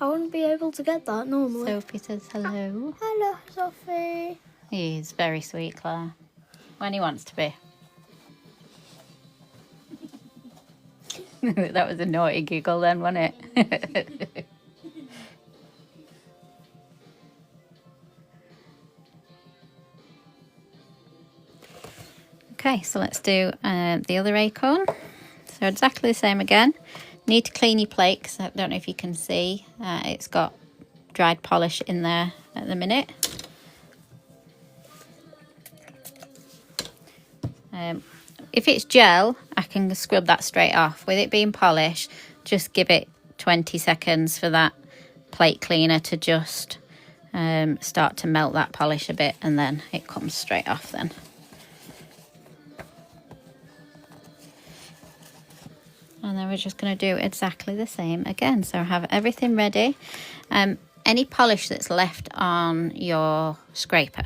I wouldn't be able to get that normally. Sophie says hello. Hello, Sophie. He's very sweet, Claire. When he wants to be. That was a naughty giggle then, wasn't it? Okay, so let's do the other acorn. So exactly the same again. Need to clean your plate because I don't know if you can see. It's got dried polish in there at the minute. If it's gel, I can scrub that straight off. With it being polish, just give it 20 seconds for that plate cleaner to just start to melt that polish a bit, and then it comes straight off then. And then we're just going to do exactly the same again. So have everything ready. Any polish that's left on your scraper,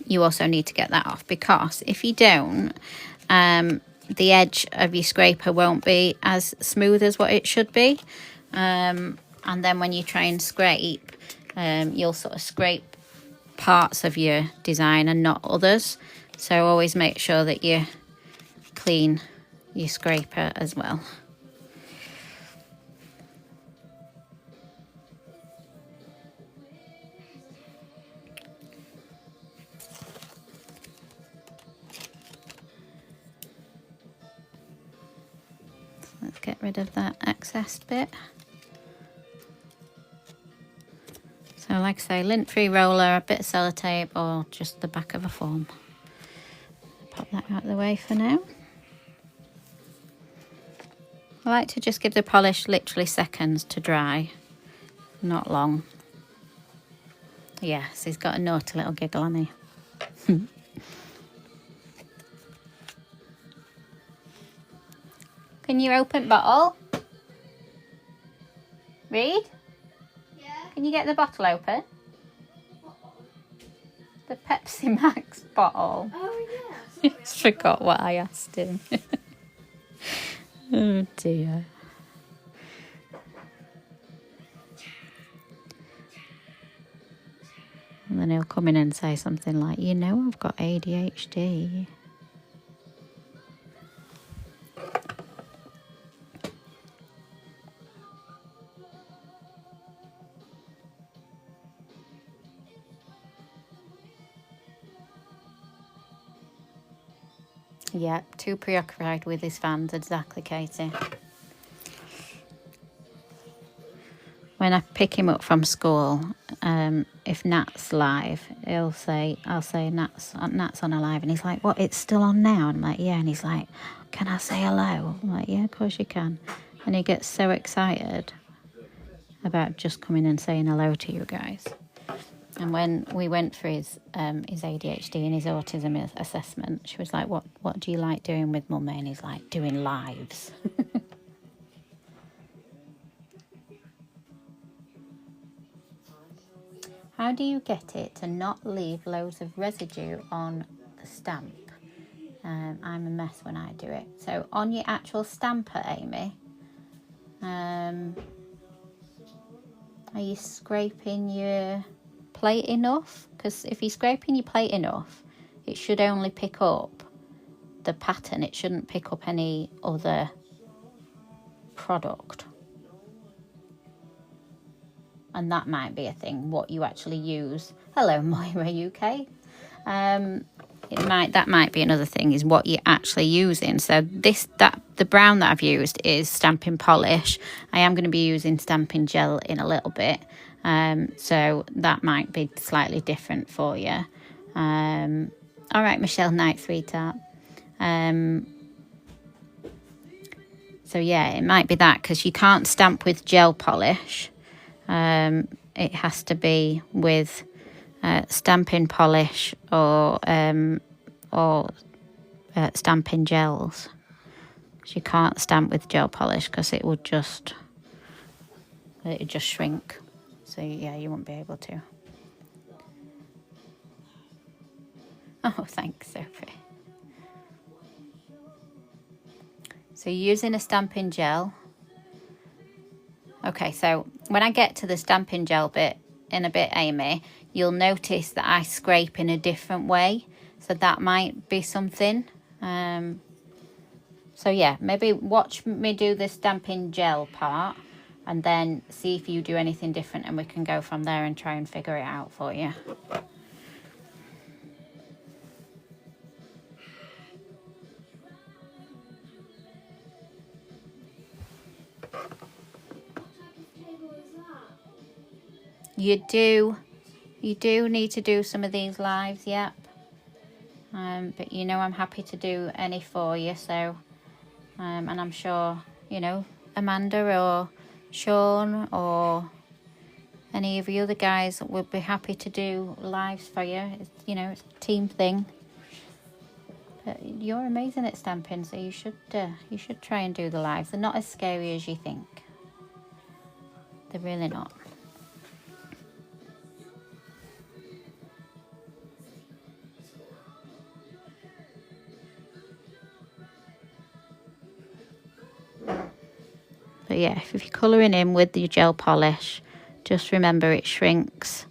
you also need to get that off, because if you don't, the edge of your scraper won't be as smooth as what it should be. And then when you try and scrape, you'll sort of scrape parts of your design and not others. So always make sure that you clean your scraper as well. So let's get rid of that excess bit. So like I say, lint-free roller, a bit of sellotape, or just the back of a form. Pop that out of the way for now. I like to just give the polish literally seconds to dry, not long. Yes, he's got a naughty little giggle, hasn't he? Can you open bottle? Reed? Yeah. Can you get the bottle open? The Pepsi Max bottle. Oh I yeah. just forgot what I asked him. Oh dear. And then he'll come in and say something like, you know, I've got ADHD. Yep, too preoccupied with his fans, exactly, Katie. When I pick him up from school, if Nat's live, I'll say Nat's on a live, and he's like, what, it's still on now? And I'm like, yeah, and he's like, can I say hello? I'm like, yeah, of course you can. And he gets so excited about just coming and saying hello to you guys. And when we went for his ADHD and his autism assessment, she was like, what do you like doing with Mummy? And he's like, doing lives. How do you get it to not leave loads of residue on the stamp? I'm a mess when I do it. So on your actual stamper, Amy, are you scraping your plate enough? Because if you're scraping your plate enough, it should only pick up the pattern. It shouldn't pick up any other product. and that might be a thing, what you actually use. Hello, Moyra UK. That might be another thing, is what you're actually using. So the brown that I've used is stamping polish. I am going to be using stamping gel in a little bit, so that might be slightly different for you. All right, Michelle Knight, sweetheart. So yeah, it might be that, because you can't stamp with gel polish. It has to be with stamping polish or stamping gels. So you can't stamp with gel polish because it would just shrink. So yeah, you won't be able to. Oh, thanks, Sophie. So you're using a stamping gel. Okay, so when I get to the stamping gel bit in a bit, Amy, you'll notice that I scrape in a different way. So that might be something. So yeah, maybe watch me do the stamping gel part and then see if you do anything different, and we can go from there and try and figure it out for you. You do need to do some of these lives, yep. But you know, I'm happy to do any for you. So, and I'm sure, you know, Amanda or Sean or any of the other guys would be happy to do lives for you. It's, you know, it's a team thing. But you're amazing at stamping, so you should try and do the lives. They're not as scary as you think. They're really not. But yeah, if you're colouring in with your gel polish, just remember it shrinks.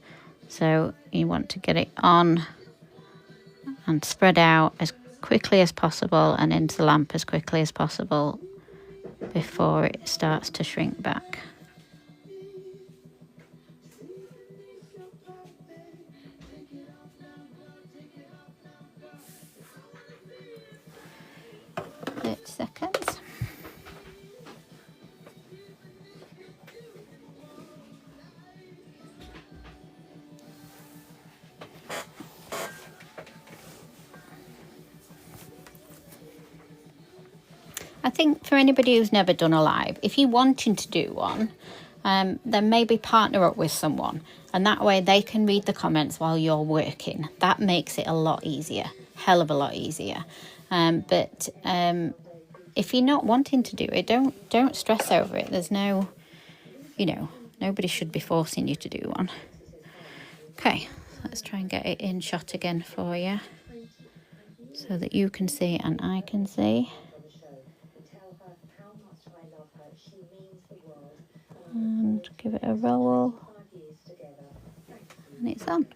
So you want to get it on and spread out as quickly as possible and into the lamp as quickly as possible before it starts to shrink back. Seconds. I think for anybody who's never done a live, if you're wanting to do one, then maybe partner up with someone, and that way they can read the comments while you're working. That makes it a lot easier, hell of a lot easier. But if you're not wanting to do it, don't stress over it. There's no, you know, nobody should be forcing you to do one. Okay, let's try and get it in shot again for you so that you can see and I can see. And give it a roll. And it's on.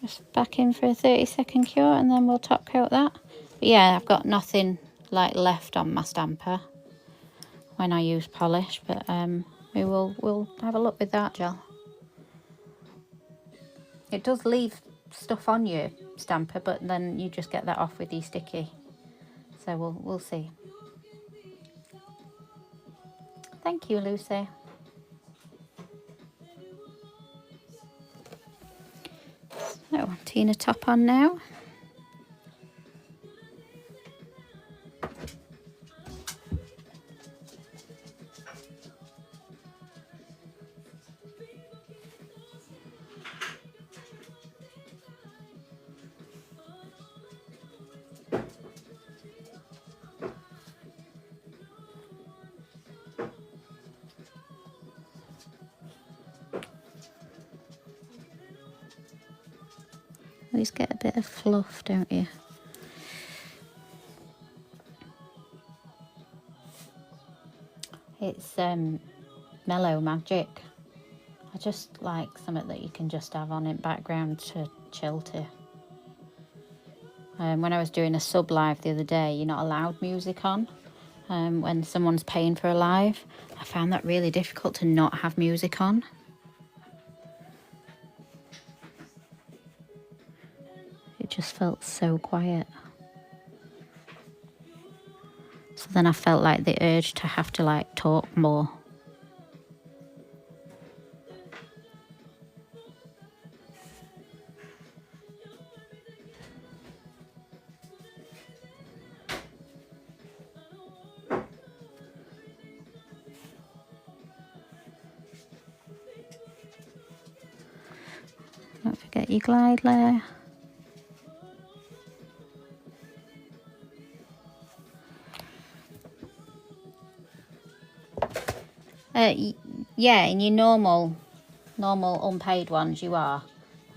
Just back in for a 30-second cure and then we'll top coat that. But yeah, I've got nothing like left on my stamper when I use polish, but we'll have a look with that gel. It does leave stuff on your stamper, but then you just get that off with your sticky. So we'll see. Thank you, Lucy. So, Tina top on now. Always get a bit of fluff, don't you? It's Mellow Magic. I just like something that you can just have on in background to chill to. When I was doing a sub live the other day, you're not allowed music on. when someone's paying for a live. I found that really difficult to not have music on. It just felt so quiet. So then I felt like the urge to have to like talk more. Don't forget your glide layer. Yeah, in your normal unpaid ones you are.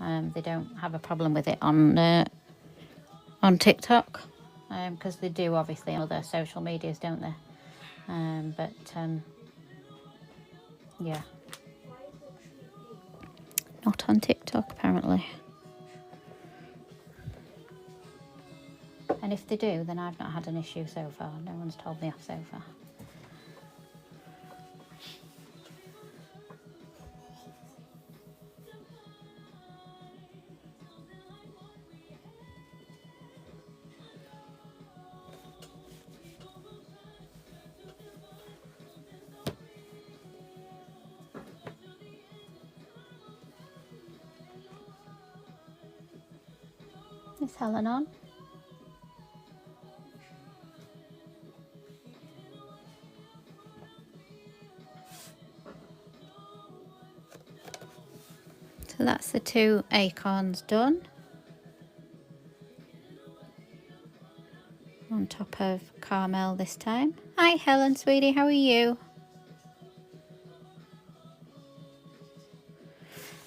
They don't have a problem with it on TikTok, because they do obviously on other social medias, don't they? Yeah, not on TikTok apparently. And if they do, then I've not had an issue so far. No one's told me off so far. Is Helen on? So that's the 2 acorns done. On top of caramel this time. Hi Helen, sweetie, how are you?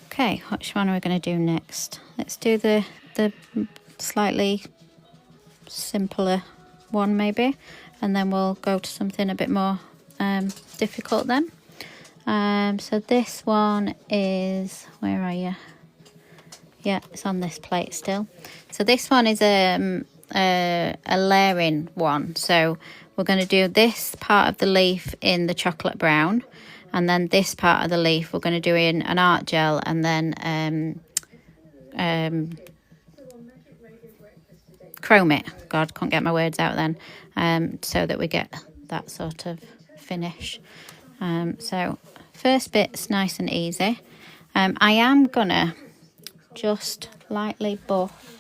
Okay, which one are we going to do next? Let's do the slightly simpler one maybe, and then we'll go to something a bit more difficult then. So this one is, where are you? Yeah, it's on this plate still. So this one is a layering one. So we're going to do this part of the leaf in the chocolate brown, and then this part of the leaf we're going to do in an art gel, and then chrome it. God, can't get my words out then. So that we get that sort of finish. So first bit's nice and easy. I am gonna just lightly buff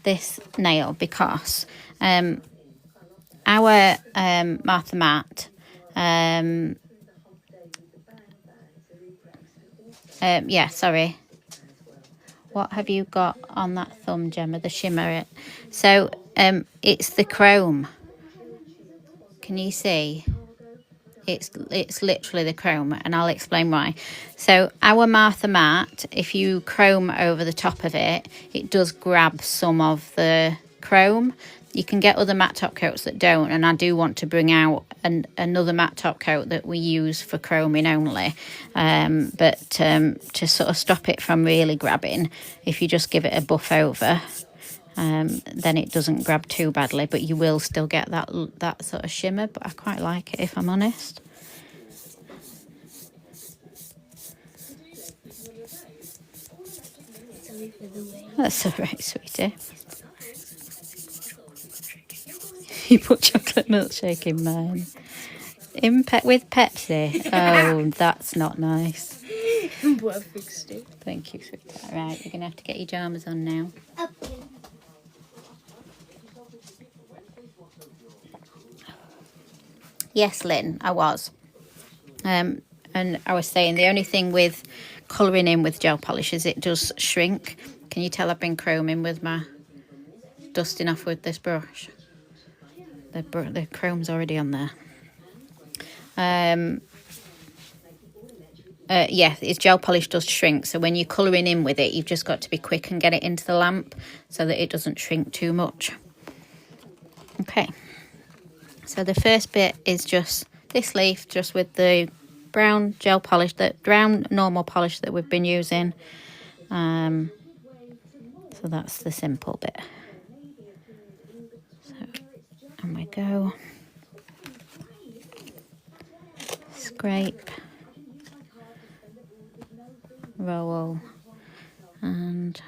this nail because our Martha Matte yeah, sorry. What have you got on that thumb, Gemma? The shimmer. So it's the chrome. Can you see? It's literally the chrome, and I'll explain why. So our Martha Matte, if you chrome over the top of it, it does grab some of the chrome. You can get other matte top coats that don't, and I do want to bring out another matte top coat that we use for chroming only. But to sort of stop it from really grabbing, if you just give it a buff over, then it doesn't grab too badly, but you will still get that sort of shimmer. But I quite like it, if I'm honest. That's all right, sweetie. You put chocolate milkshake in mine. With Pepsi? Oh, that's not nice. But I fixed it. Thank you, sweetheart. Right, you're going to have to get your jammers on now. Okay. Yes, Lynn, I was. And I was saying the only thing with colouring in with gel polish is it does shrink. Can you tell I've been chroming with my dusting off with this brush? The chrome's already on there. Yeah, its gel polish does shrink. So when you're colouring in with it, you've just got to be quick and get it into the lamp so that it doesn't shrink too much. Okay. So the first bit is just this leaf, just with the brown gel polish, the brown normal polish that we've been using. So that's the simple bit. And we go. Scrape. Roll. And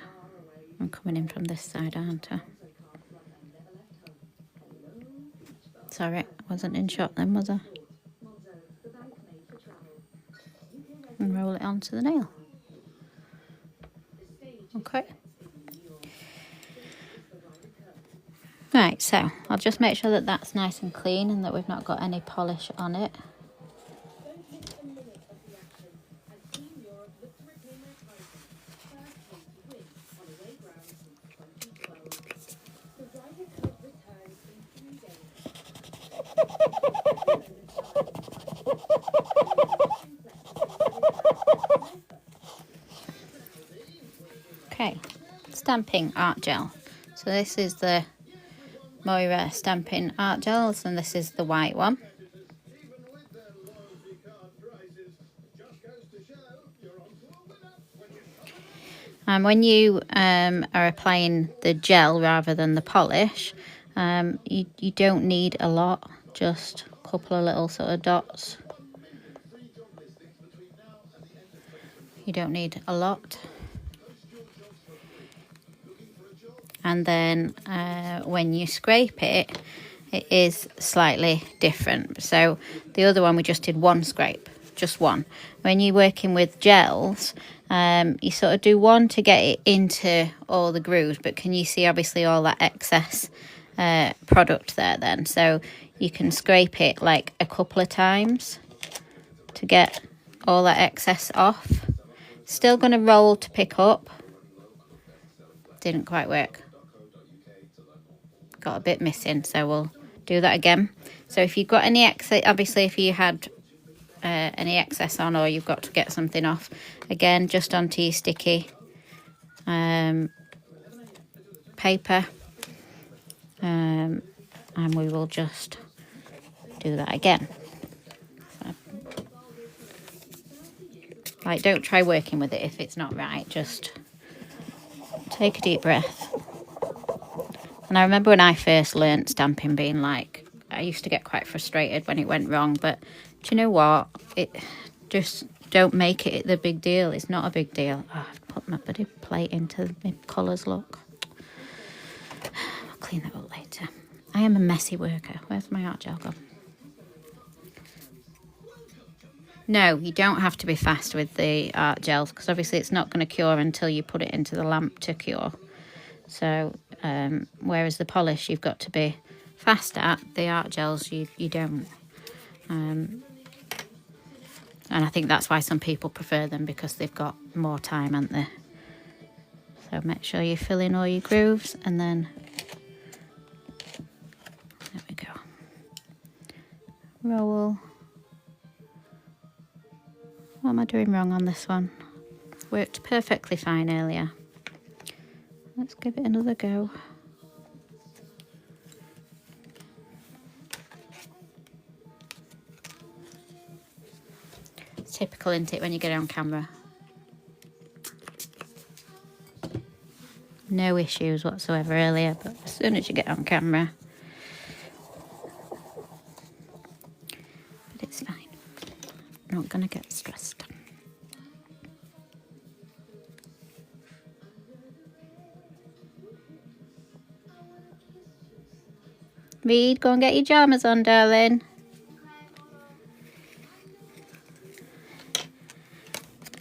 I'm coming in from this side, aren't I? Sorry, I wasn't in shot then, was I? And roll it onto the nail. Okay. Right, so I'll just make sure that that's nice and clean and that we've not got any polish on it. Okay, stamping art gel. So this is the Moyra stamping art gels and this is the white one. And when you are applying the gel rather than the polish, you don't need a lot, just a couple of little sort of dots. You don't need a lot. And then when you scrape it, it is slightly different. So the other one we just did one scrape, just one. When you're working with gels, you sort of do one to get it into all the grooves, but can you see obviously all that excess product there then? So you can scrape it like a couple of times to get all that excess off. Still going to roll to pick up. Didn't quite work. Got a bit missing, so we'll do that again. So if you've got any excess, obviously if you had any excess on or you've got to get something off, again just onto your sticky paper, and we will just do that again. So, like, don't try working with it if it's not right, just take a deep breath. And I remember when I first learnt stamping being like, I used to get quite frustrated when it went wrong, but do you know what? It just don't make it the big deal. It's not a big deal. Oh, I've put my bloody plate into my colours, look. I'll clean that up later. I am a messy worker. Where's my art gel gone? No, you don't have to be fast with the art gels because obviously it's not going to cure until you put it into the lamp to cure. So, whereas the polish you've got to be fast at, the art gels you don't. And I think that's why some people prefer them, because they've got more time, haven't they? So make sure you fill in all your grooves and then, there we go. Roll. What am I doing wrong on this one? Worked perfectly fine earlier. Let's give it another go. It's typical, isn't it, when you get on camera? No issues whatsoever earlier, but as soon as you get on camera, but it's fine. I'm not going to get stressed. Reed, go and get your pyjamas on, darling.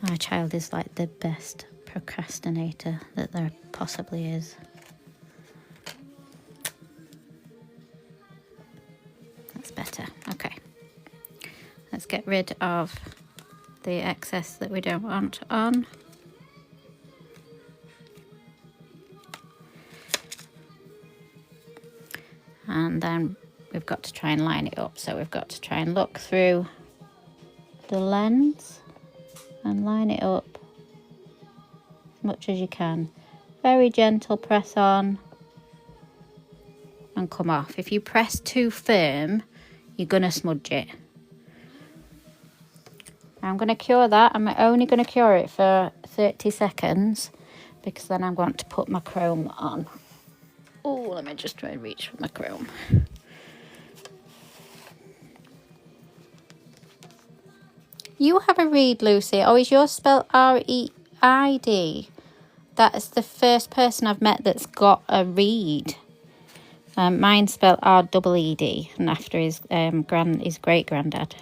My child is like the best procrastinator that there possibly is. That's better. Okay. Let's get rid of the excess that we don't want on. And then we've got to try and line it up. So we've got to try and look through the lens and line it up as much as you can. Very gentle press on and come off. If you press too firm, you're going to smudge it. I'm going to cure that. I'm only going to cure it for 30 seconds because then I'm going to put my chrome on. Oh, let me just try and reach for my chrome. You have a reed, Lucy. Oh, is yours spelled R-E-I-D? That's the first person I've met that's got a reed. Mine's spelled R-E-E-D, and after his great granddad.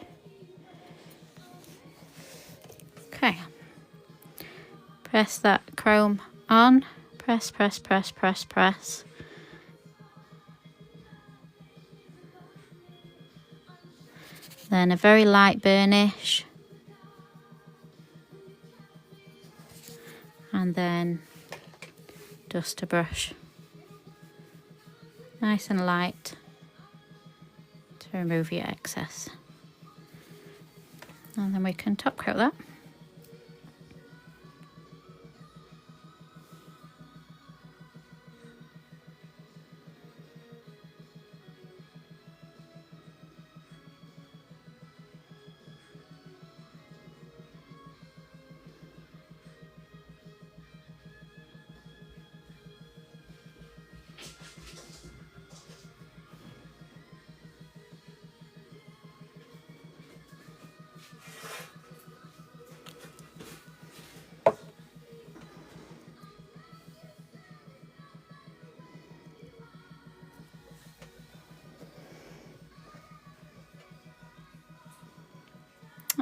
Okay. Press that chrome on. Press, press, press, press, press. Then a very light burnish. And then duster brush. Nice and light to remove your excess. And then we can top coat that.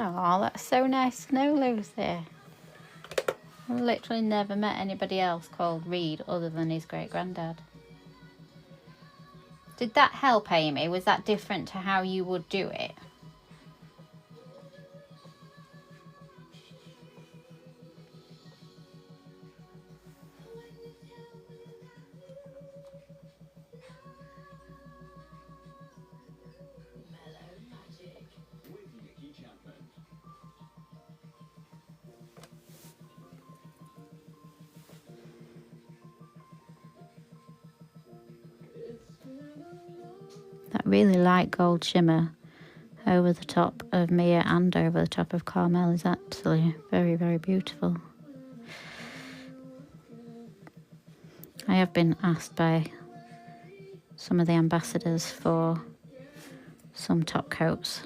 Oh, that's so nice to know, Lucy. I've literally never met anybody else called Reed other than his great granddad. Did that help, Amy? Was that different to how you would do it? That really light gold shimmer over the top of Mia and over the top of Carmel is actually very, very beautiful. I have been asked by some of the ambassadors for some top coats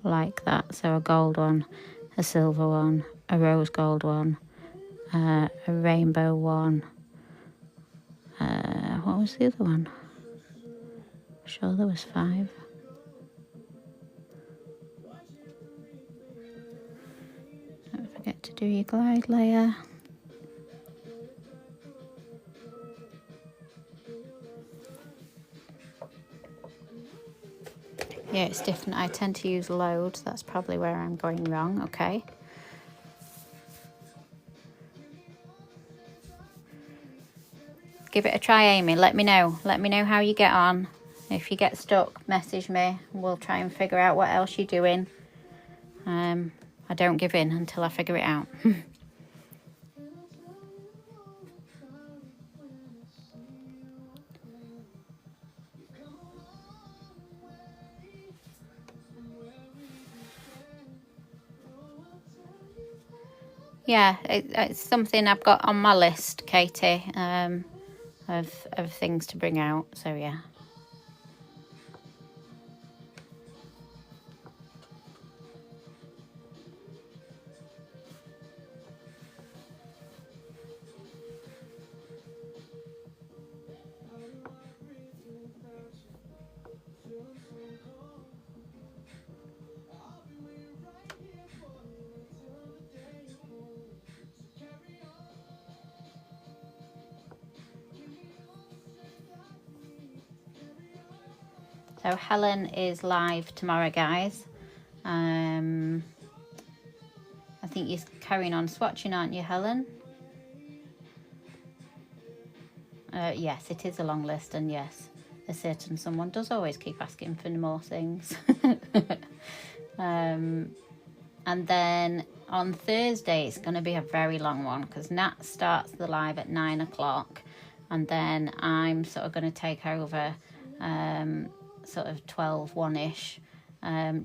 like that. So a gold one, a silver one, a rose gold one, a rainbow one. What was the other one? I'm sure there was 5. Don't forget to do your glide layer. Yeah, it's different. I tend to use loads. That's probably where I'm going wrong. Okay. Give it a try, Amy. Let me know. Let me know how you get on. If you get stuck, message me. We'll try and figure out what else you're doing. I don't give in until I figure it out. Yeah, it's something I've got on my list, Katie, of things to bring out. So yeah. So Helen is live tomorrow, guys. I think you're carrying on swatching, aren't you, Helen? Yes, it is a long list, and yes, a certain someone does always keep asking for more things. And then on Thursday, it's going to be a very long one because Nat starts the live at 9 o'clock, and then I'm sort of going to take over sort of 12, 1-ish,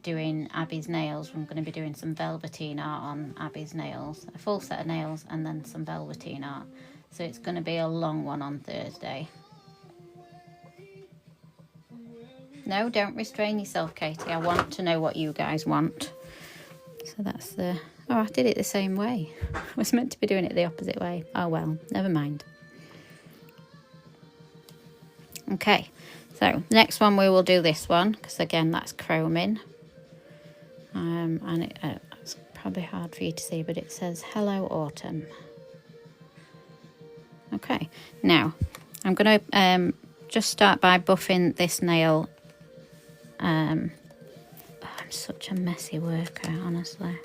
doing Abby's nails. I'm going to be doing some velveteen art on Abby's nails, a full set of nails, and then some velveteen art. So it's going to be a long one on Thursday. No, don't restrain yourself, Katie. I want to know what you guys want. So that's the... Oh, I did it the same way. I was meant to be doing it the opposite way. Oh well, never mind. Okay, so the next one we will do this one, because again that's chroming. And it's probably hard for you to see, but it says Hello Autumn. Okay, now I'm going to just start by buffing this nail. I'm such a messy worker, honestly.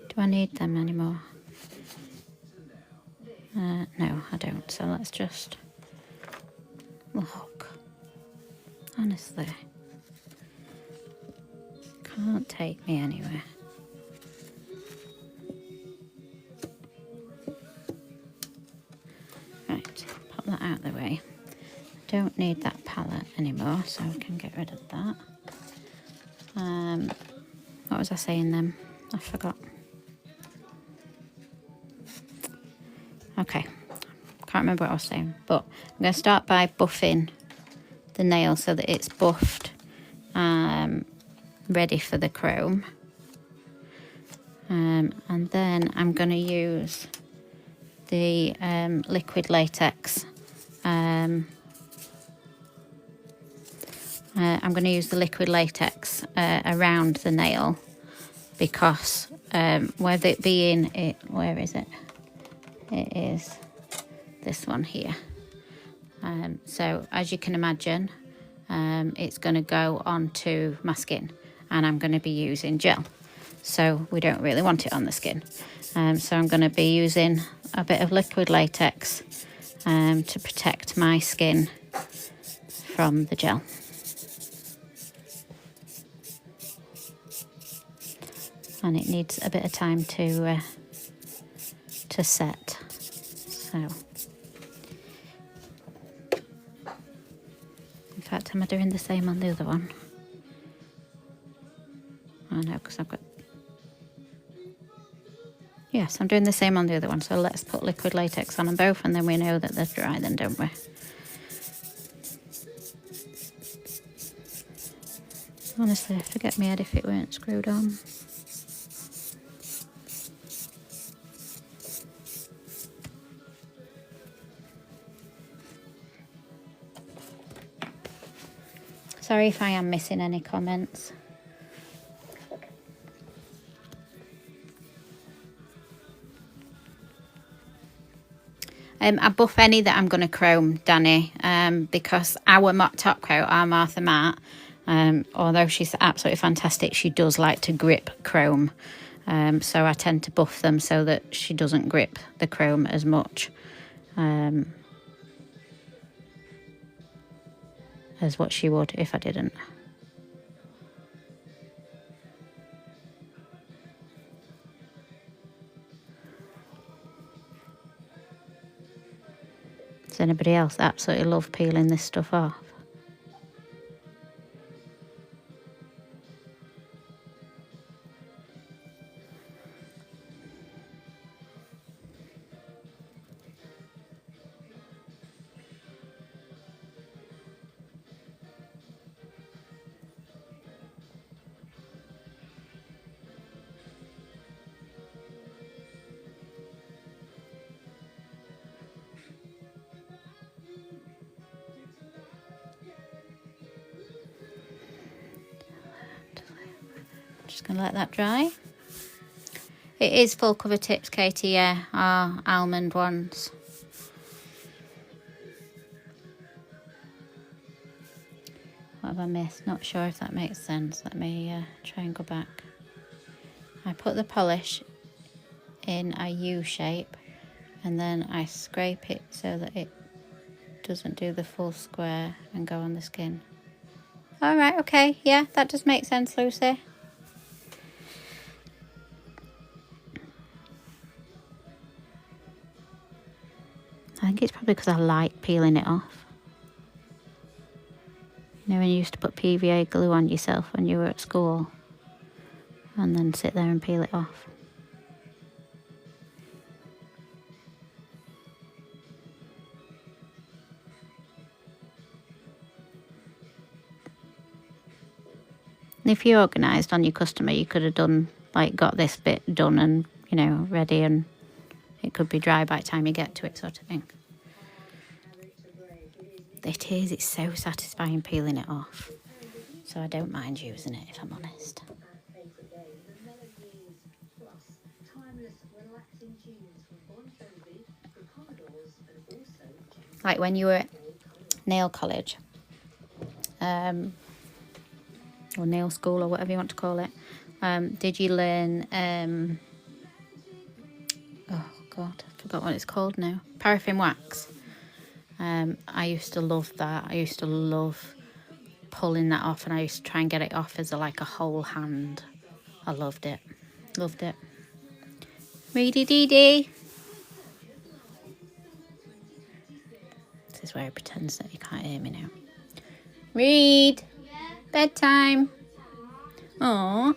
Do I need them anymore? No, I don't. So let's just look. Honestly, can't take me anywhere. Right, pop that out of the way. Don't need that palette anymore, so we can get rid of that. What was I saying then? I forgot. Okay, can't remember what I was saying, but I'm going to start by buffing the nail so that it's buffed, ready for the chrome. And then I'm going to use the liquid latex. I'm going to use the liquid latex around the nail because with it being where is it? It is this one here. So as you can imagine, it's going to go onto my skin, and I'm going to be using gel. So we don't really want it on the skin. So I'm going to be using a bit of liquid latex to protect my skin from the gel. And it needs a bit of time to set. So, in fact, am I doing the same on the other one? Oh no, because I've got... Yes, I'm doing the same on the other one. So let's put liquid latex on them both, and then we know that they're dry then, don't we? Honestly, I forget my head if it weren't screwed on. Sorry if I am missing any comments. I buff any that I'm going to chrome, Danny, because our top coat, our Martha Matte, although she's absolutely fantastic, she does like to grip chrome. So I tend to buff them so that she doesn't grip the chrome as much as what she would if I didn't. Does anybody else absolutely love peeling this stuff off? Just going to let that dry. It is full cover tips, Katie, yeah, our almond ones. What have I missed? Not sure if that makes sense. Let me try and go back. I put the polish in a U shape, and then I scrape it so that it doesn't do the full square and go on the skin. All right, okay, yeah, that does make sense, Lucy. I think it's probably because I like peeling it off. You know when you used to put PVA glue on yourself when you were at school and then sit there and peel it off. And if you're organised on your customer, you could have done like got this bit done and, you know, ready, and it could be dry by the time you get to it, sort of thing. It is, it's so satisfying peeling it off. So I don't mind using it, if I'm honest. Like when you were at nail college, or nail school, or whatever you want to call it, did you learn, oh God, I forgot what it's called now, paraffin wax? I used to love that. I used to love pulling that off, and I used to try and get it off as like a whole hand. I loved it. Loved it. Reedy dee dee. This is where he pretends that he can't hear me now. Read. Bedtime. Aww.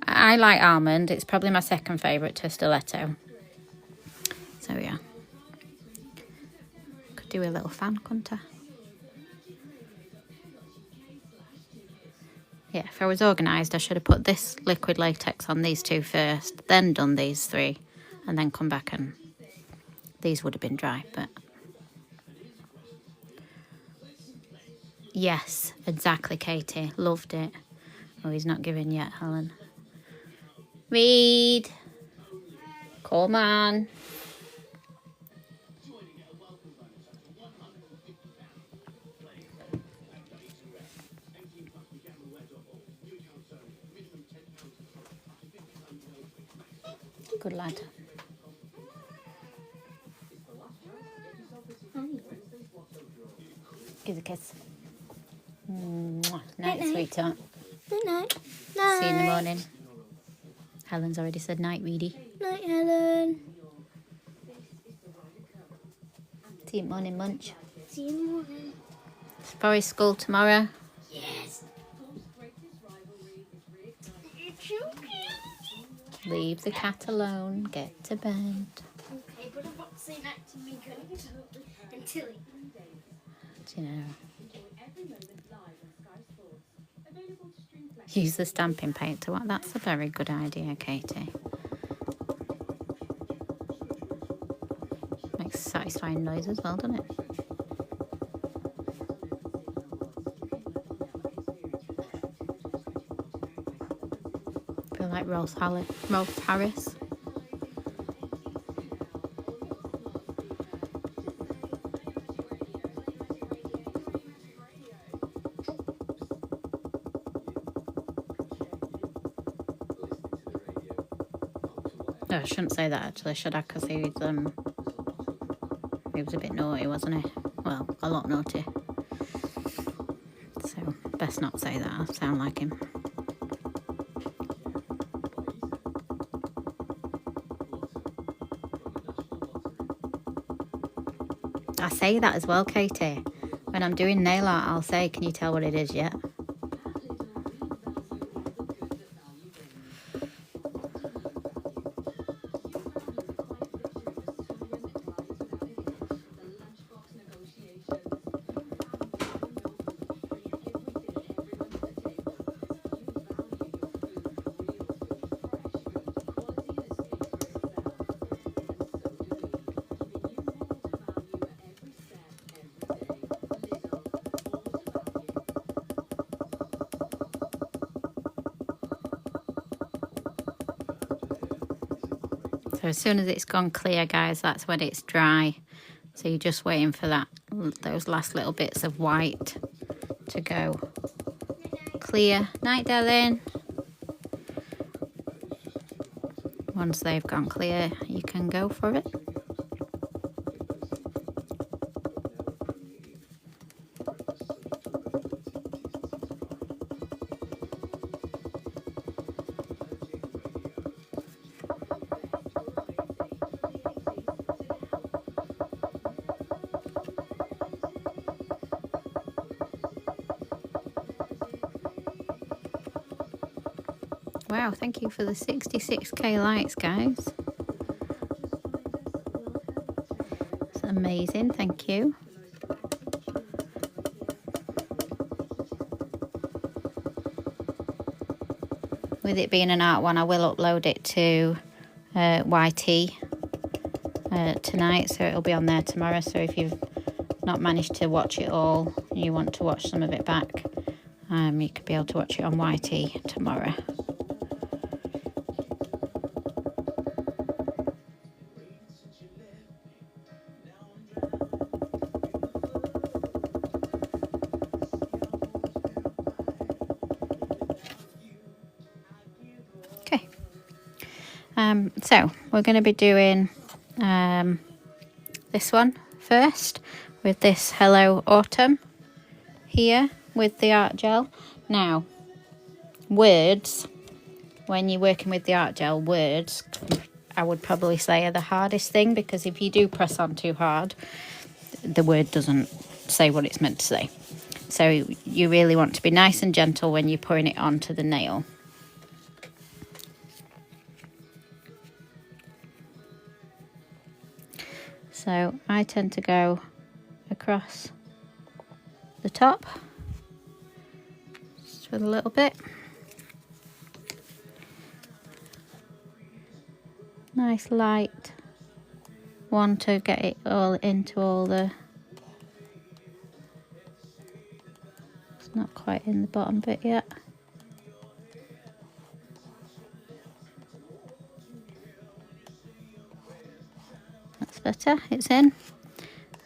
I like almond. It's probably my second favourite to stiletto. So yeah. Could do a little fan, couldn't I? Yeah, if I was organised, I should have put this liquid latex on these two first, then done these three, and then come back, and these would have been dry, but... Yes, exactly, Katie. Loved it. Oh, he's not giving yet, Helen. Read. Come on. Good lad. Give a kiss. Mwah. Night, sweetheart. Good night. See you in the morning. Helen's already said night, Reedy. Night, Helen. See you morning, Munch. See you in the morning. It's Forest School tomorrow. Yes. Leave the cat alone. Get to bed. Okay, but I'm not saying that to me until it. Do you know? Use the stamping paint to what? That's a very good idea, Katie. Makes a satisfying noise as well, doesn't it? I feel like Rolf Harris. No, I shouldn't say that actually, should I? Because he was a bit naughty, wasn't he? Well, a lot naughty. So, best not say that. I sound like him. I say that as well, Katie. When I'm doing nail art, I'll say, can you tell what it is yet? So as soon as it's gone clear, guys, that's when it's dry. So you're just waiting for those last little bits of white to go clear. Night, darling. Once they've gone clear, you can go for it. Wow, thank you for the 66k likes, guys. It's amazing, thank you. with it being an art one, I will upload it to YT tonight, so it'll be on there tomorrow. So if you've not managed to watch it all, you want to watch some of it back, you could be able to watch it on YT tomorrow. Okay, so we're going to be doing this one first with this Hello Autumn here with the art gel. Now, words, when you're working with the art gel, words I would probably say are the hardest thing, because if you do press on too hard, the word doesn't say what it's meant to say. So you really want to be nice and gentle when you're putting it onto the nail. So I tend to go across the top just with a little bit. Nice light one to get it all into all the, it's not quite in the bottom bit yet. That's better, it's in.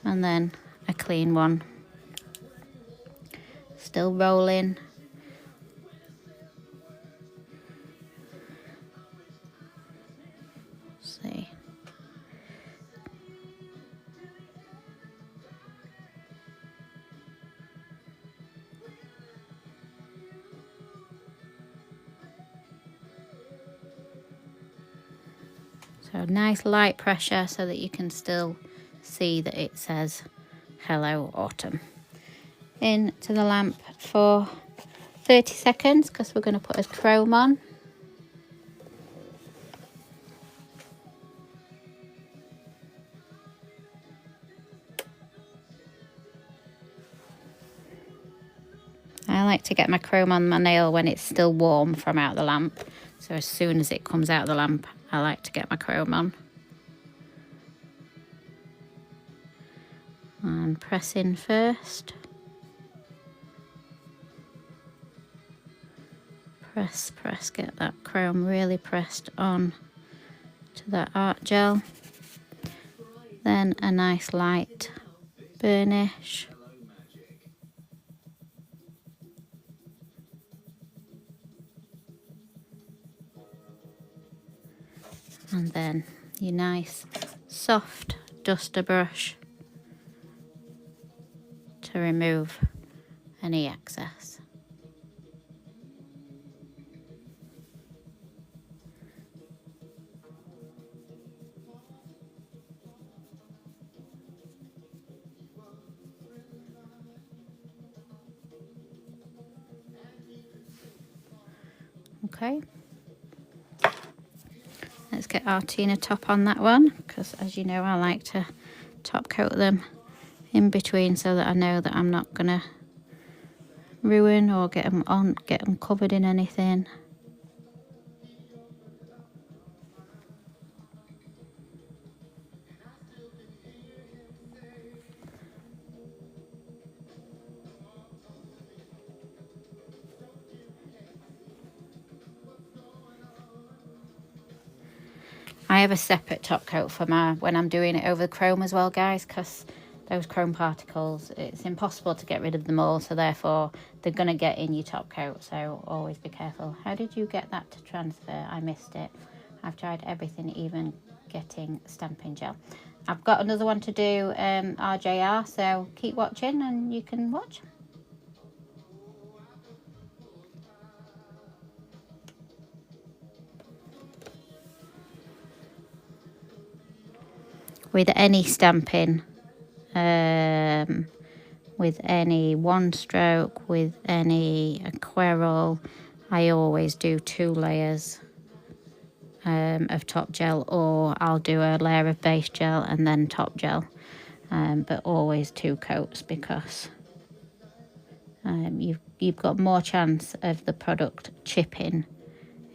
And then a clean one. Still rolling. See. So nice light pressure so that you can still see that it says Hello Autumn. Into the lamp for 30 seconds because we're going to put a chrome on. I like to get my chrome on my nail when it's still warm from out the lamp. So as soon as it comes out of the lamp, I like to get my chrome on. And press in first. Press, press, get that chrome really pressed on to that art gel. Then a nice light burnish. And then your nice soft duster brush to remove any excess. Okay. Let's get our Tina top on that one, because as you know I like to top coat them in between so that I know that I'm not going to ruin or get them covered in anything. I have a separate top coat for my when I'm doing it over the chrome as well, guys, because those chrome particles, it's impossible to get rid of them all, so therefore they're going to get in your top coat, so always be careful. How did you get that to transfer? I missed it. I've tried everything, even getting stamping gel. I've got another one to do, RJR, so keep watching and you can watch. With any stamping, with any one stroke, with any aquarelle, I always do 2 layers of top gel, or I'll do a layer of base gel and then top gel, but always 2 coats, because you've got more chance of the product chipping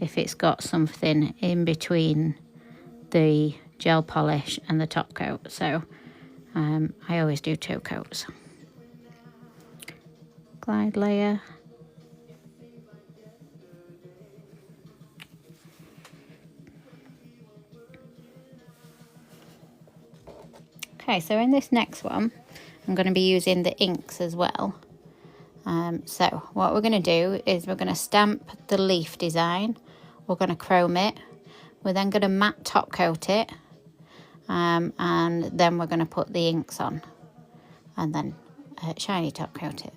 if it's got something in between the gel polish and the top coat. So I always do 2 coats. Glide layer. Okay, so in this next one, I'm going to be using the inks as well. So what we're going to do is we're going to stamp the leaf design. We're going to chrome it. We're then going to matte top coat it. And then we're going to put the inks on. And then shiny top coat it.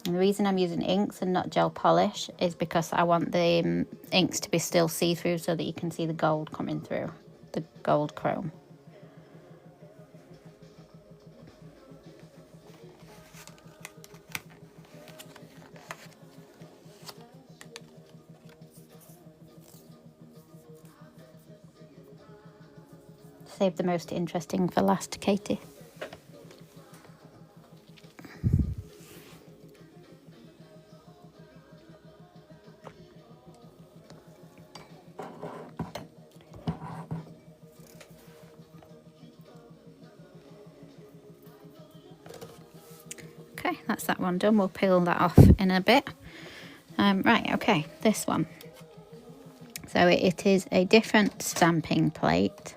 And the reason I'm using inks and not gel polish is because I want the inks to be still see-through so that you can see the gold coming through, the gold chrome. Save the most interesting for last, Katie. Okay, that's that one done. We'll peel that off in a bit. Right, okay, this one. So it is a different stamping plate.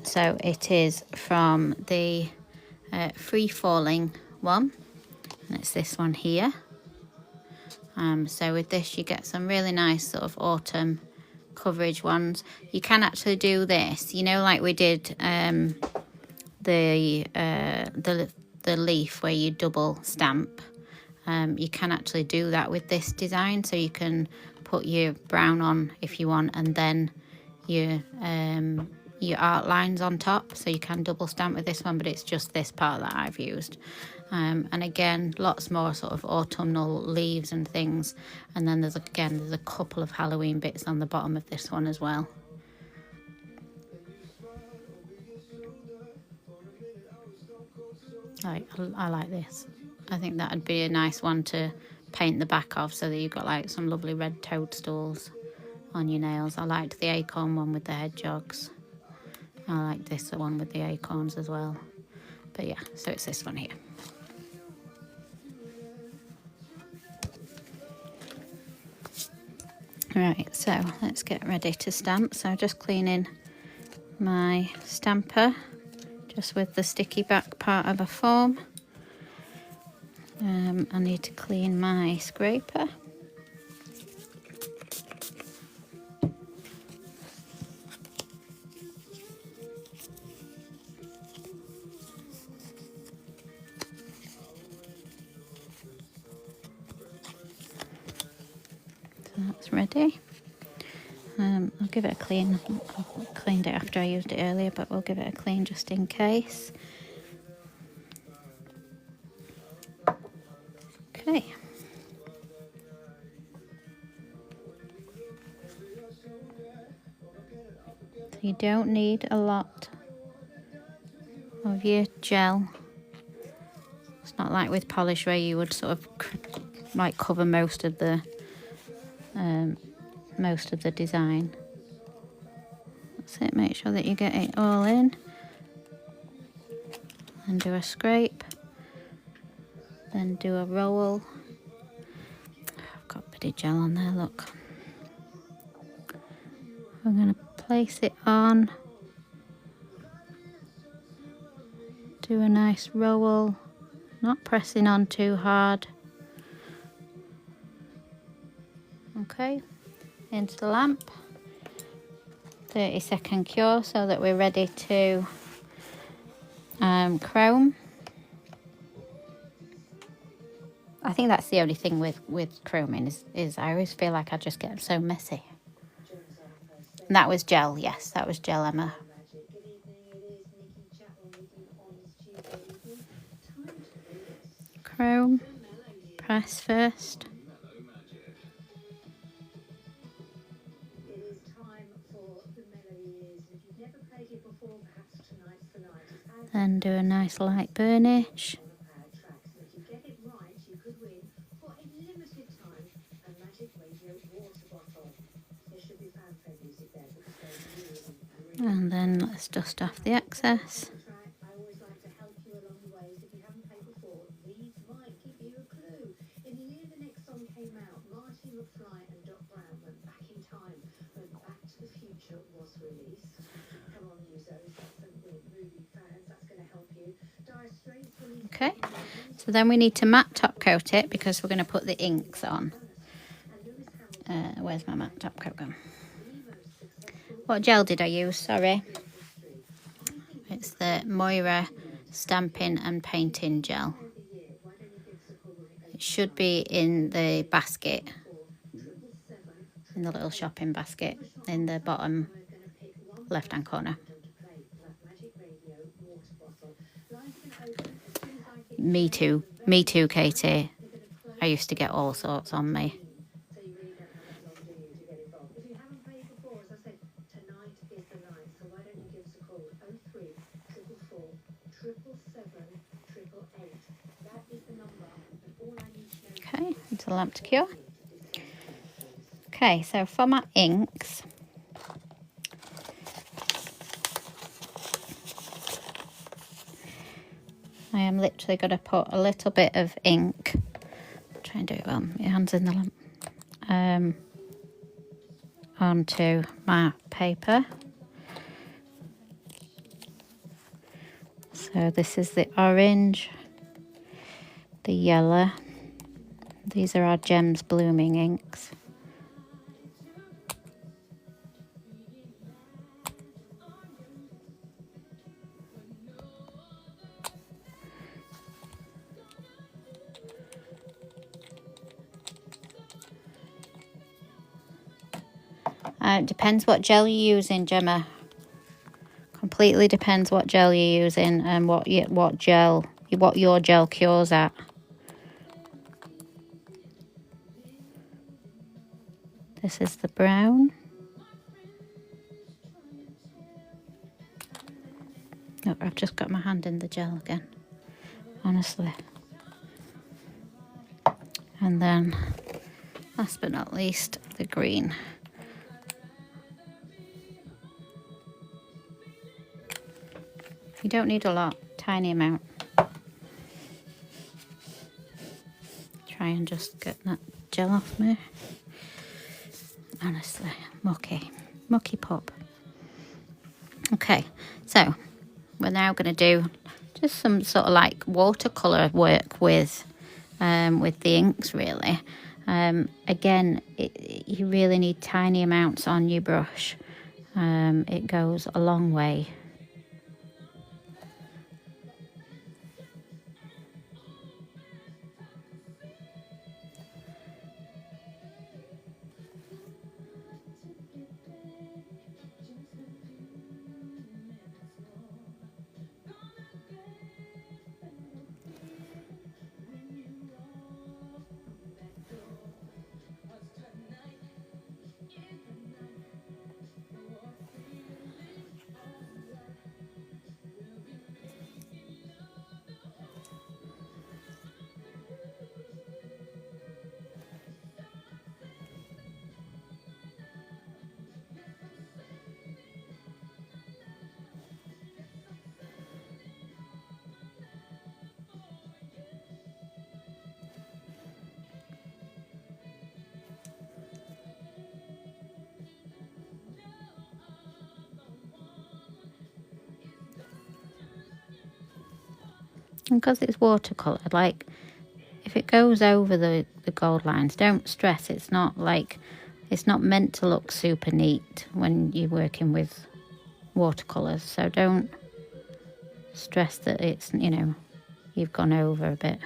So it is from the Free Falling one, and it's this one here. So with this you get some really nice sort of autumn coverage ones. You can actually do this, you know, like we did the leaf where you double stamp. You can actually do that with this design, so you can put your brown on if you want, and then your art lines on top, so you can double stamp with this one, but it's just this part that I've used. And again, lots more sort of autumnal leaves and things, and then there's a couple of Halloween bits on the bottom of this one as well. I like this. I think that would be a nice one to paint the back of, so that you've got like some lovely red toadstools on your nails. I liked the acorn one with the hedgehogs. I like this one with the acorns as well. But yeah, so it's this one here. Right, so let's get ready to stamp. So just cleaning my stamper, just with the sticky back part of a foam. I need to clean my scraper. So that's ready. I'll give it a clean. I cleaned it after I used it earlier, but we'll give it a clean just in case. Okay. So you don't need a lot of your gel. It's not like with polish where you would sort of like cover most of the design. That's it. Make sure that you get it all in, and do a scrape. Then do a roll. I've got a bit of gel on there, look. I'm going to place it on. Do a nice roll, not pressing on too hard. Okay, into the lamp. 30-second cure so that we're ready to chrome. I think that's the only thing with chroming is I always feel like I just get so messy. And that was gel, yes, that was gel, Emma. Chrome, press first. Then do a nice light burnish. If you get it right, you could win for a limited time a Magic Radio water bottle. There should be fanfare music there because they're really. And then let's dust off the excess. I always like to help you along the way. So if you haven't played before, these might give you a clue. In the year the next song came out, Marty McFly and Doc Brown went back in time when Back to the Future was released. Come on, musos, that's some movie fans. That's going to help you. Dire Straits released. Okay, so then we need to matte top coat it because we're going to put the inks on. Where's my matte top coat gone? What gel did I use? Sorry. It's the Moyra stamping and painting gel. It should be in the basket, in the little shopping basket in the bottom left hand corner. Me too, Katie. I used to get all sorts on me. Okay, into the lamp to cure. Okay, so for my inks, I am literally going to put a little bit of ink. Try and do it well. Your hands in the lamp. Onto my paper. So this is the orange, the yellow. These are our Gems Blooming inks. It depends what gel you're using, Gemma. Completely depends what gel you're using and what your gel cures at. This is the brown. Oh, I've just got my hand in the gel again, honestly. And then, last but not least, the green. You don't need a lot, tiny amount. Try and just get that gel off me. Honestly, mucky pop. Okay, so we're now going to do just some sort of like watercolor work with the inks, really. Again, you really need tiny amounts on your brush. It goes a long way. And because it's watercolour, like, if it goes over the gold lines, don't stress. It's not meant to look super neat when you're working with watercolours. So don't stress that it's, you've gone over a bit.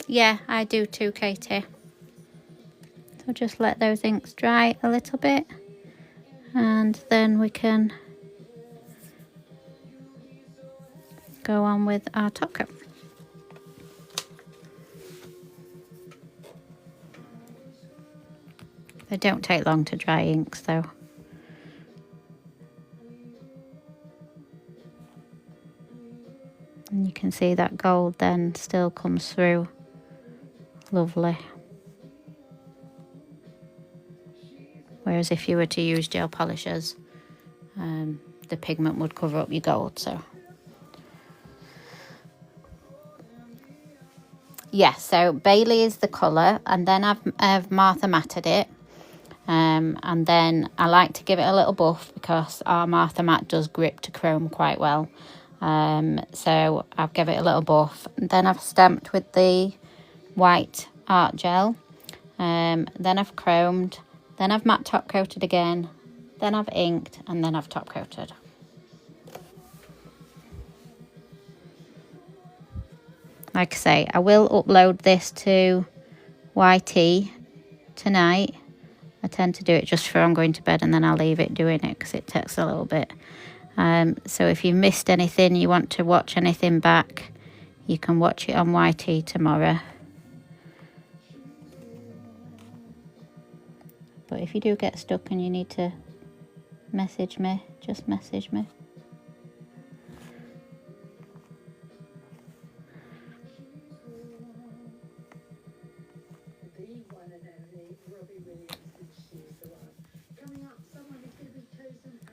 Yeah, I do too, Katie. So just let those inks dry a little bit, and then we can go on with our top coat. They don't take long to dry inks though. And you can see that gold then still comes through lovely. Whereas if you were to use gel polishers, the pigment would cover up your gold. So yeah, so Bailey is the colour, and then I've Martha matted it. And then I like to give it a little buff because our Martha matte does grip to chrome quite well. So I'll give it a little buff. Then I've stamped with the white art gel. Then I've chromed. Then I've matte top coated again. Then I've inked, and then I've top coated. Like I say, I will upload this to YT tonight. I tend to do it just before I'm going to bed, and then I'll leave it doing it because it takes a little bit. So if you missed anything, you want to watch anything back, you can watch it on YT tomorrow. But if you do get stuck and you need to message me, just message me.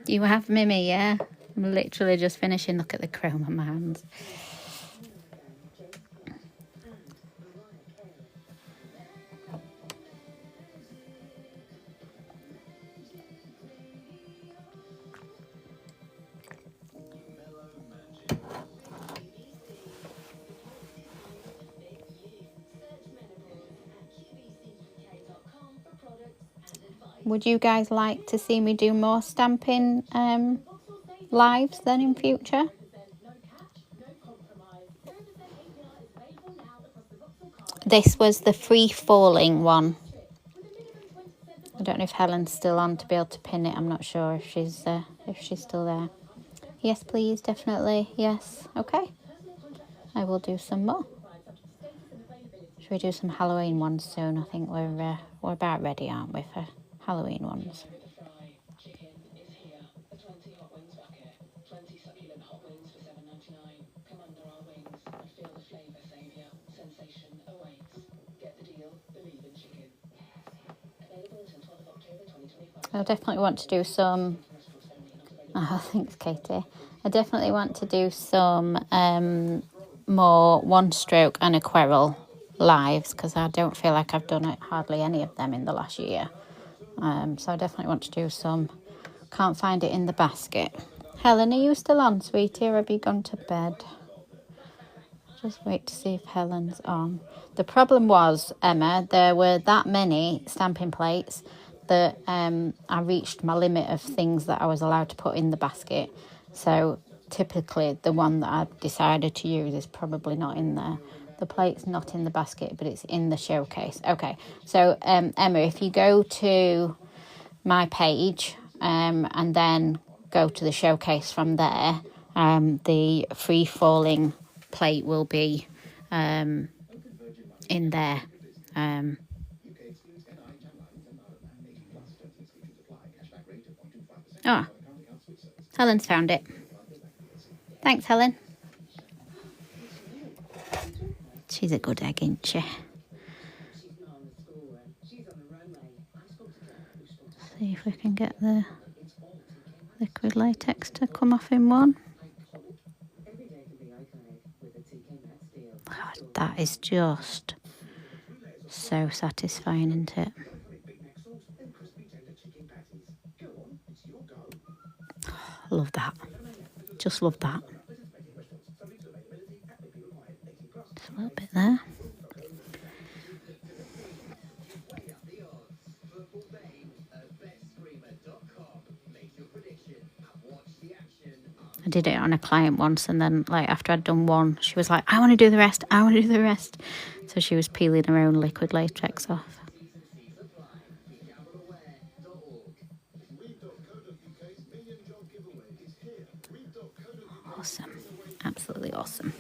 You have Mimi, yeah? I'm literally just finishing. Look at the chrome on my hands. Would you guys like to see me do more stamping lives then in future? This was the free falling one. I don't know if Helen's still on to be able to pin it. I'm not sure if she's still there. Yes, please, definitely. Yes. Okay. I will do some more. Should we do some Halloween ones soon? I think we're about ready, aren't we, for Halloween ones? I definitely want to do some. Oh, thanks, Katie. I definitely want to do some more one stroke and aquarelle lives because I don't feel like I've done hardly any of them in the last year. So I definitely want to do some. Can't find it in the basket. Helen, are you still on, sweetie, or have you gone to bed? Just wait to see if Helen's on. The problem was, Emma, there were that many stamping plates that I reached my limit of things that I was allowed to put in the basket. So typically the one that I've decided to use is probably not in there. The plate's not in the basket, but it's in the showcase. Okay, so Emma, if you go to my page and then go to the showcase from there, the free falling plate will be in there. Oh, Helen's found it. Thanks, Helen. She's a good egg, isn't she? See if we can get the liquid latex to come off in one. God, that is just so satisfying, isn't it? Love that. Just love that. Just a little bit there. I did it on a client once, and then like after I'd done one, she was like, I want to do the rest, I want to do the rest. So she was peeling her own liquid latex off. Awesome. Absolutely awesome.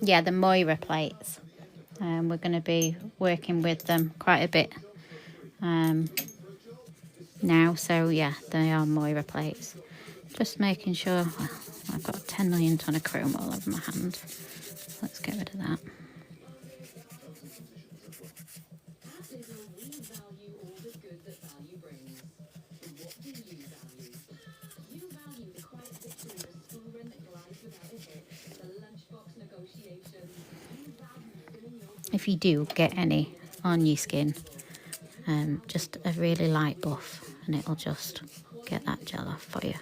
Yeah, the Moyra plates. We're going to be working with them quite a bit now. So yeah, they are Moyra plates. Just making sure, well, I've got 10 million ton of chrome all over my hand. Let's get rid of that. If you do get any on your skin, just a really light buff and it'll just get that gel off for you.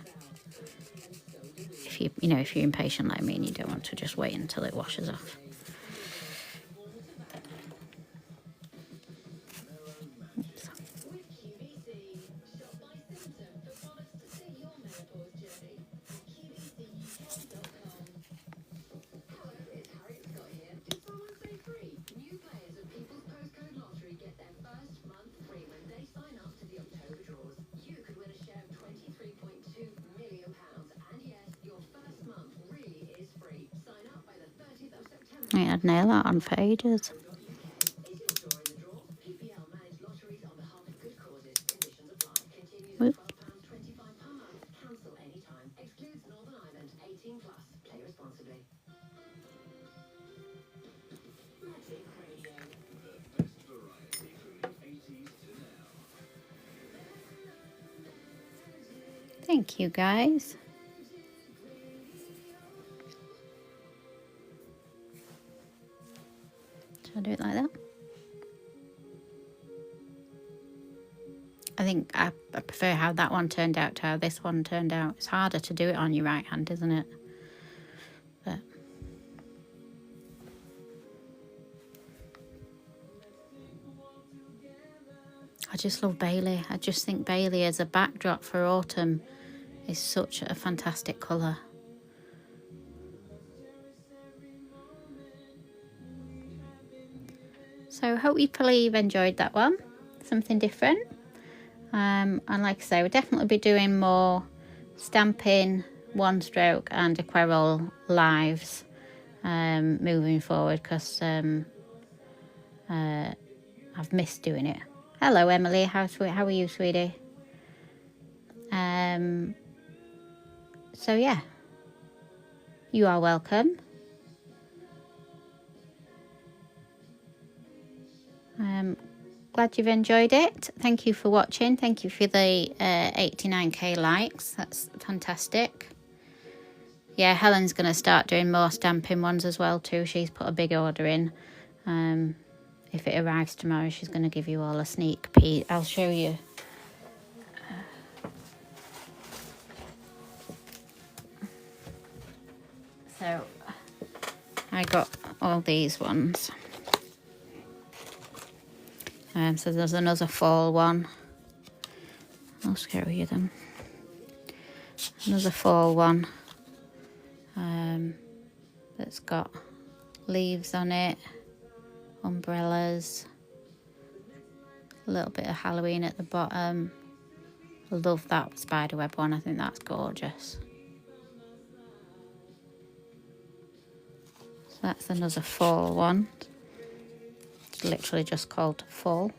If you're impatient like me and you don't want to just wait until it washes off. Oops. I'd nail that on for ages. Whoop. Thank you, guys. Shall I do it like that? I think I prefer how that one turned out to how this one turned out. It's harder to do it on your right hand, isn't it? But I just love Bailey. I just think Bailey as a backdrop for autumn is such a fantastic colour. So hopefully you've enjoyed that one. Something different. And like I say, we'll definitely be doing more stamping, one stroke and aquarelle lives moving forward, because I've missed doing it. Hello Emily, how are you, sweetie? So yeah, you are welcome. Glad you've enjoyed it. Thank you for watching. Thank you for the 89k likes. That's fantastic. Yeah, Helen's going to start doing more stamping ones as well too. She's put a big order in. If it arrives tomorrow, she's going to give you all a sneak peek. I'll show you. So I got all these ones. So there's another fall one. I'll show you them. Another fall one that's got leaves on it, umbrellas, a little bit of Halloween at the bottom. I love that spiderweb one. I think that's gorgeous. So that's another fall one. It's literally just called fall.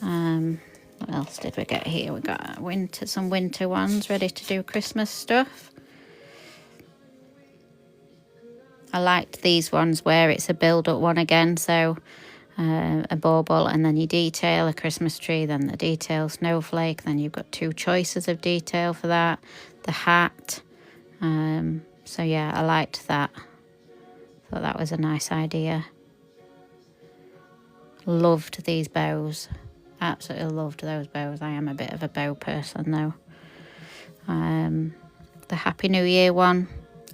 What else did we get here? We got some winter ones ready to do Christmas stuff. I liked these ones where it's a build-up one again, so a bauble and then you detail a Christmas tree, then the detail snowflake, then you've got 2 choices of detail for that, the hat. So yeah, I liked that. Thought that was a nice idea. Loved these bows. Absolutely loved those bows. I am a bit of a bow person though. The Happy New Year one.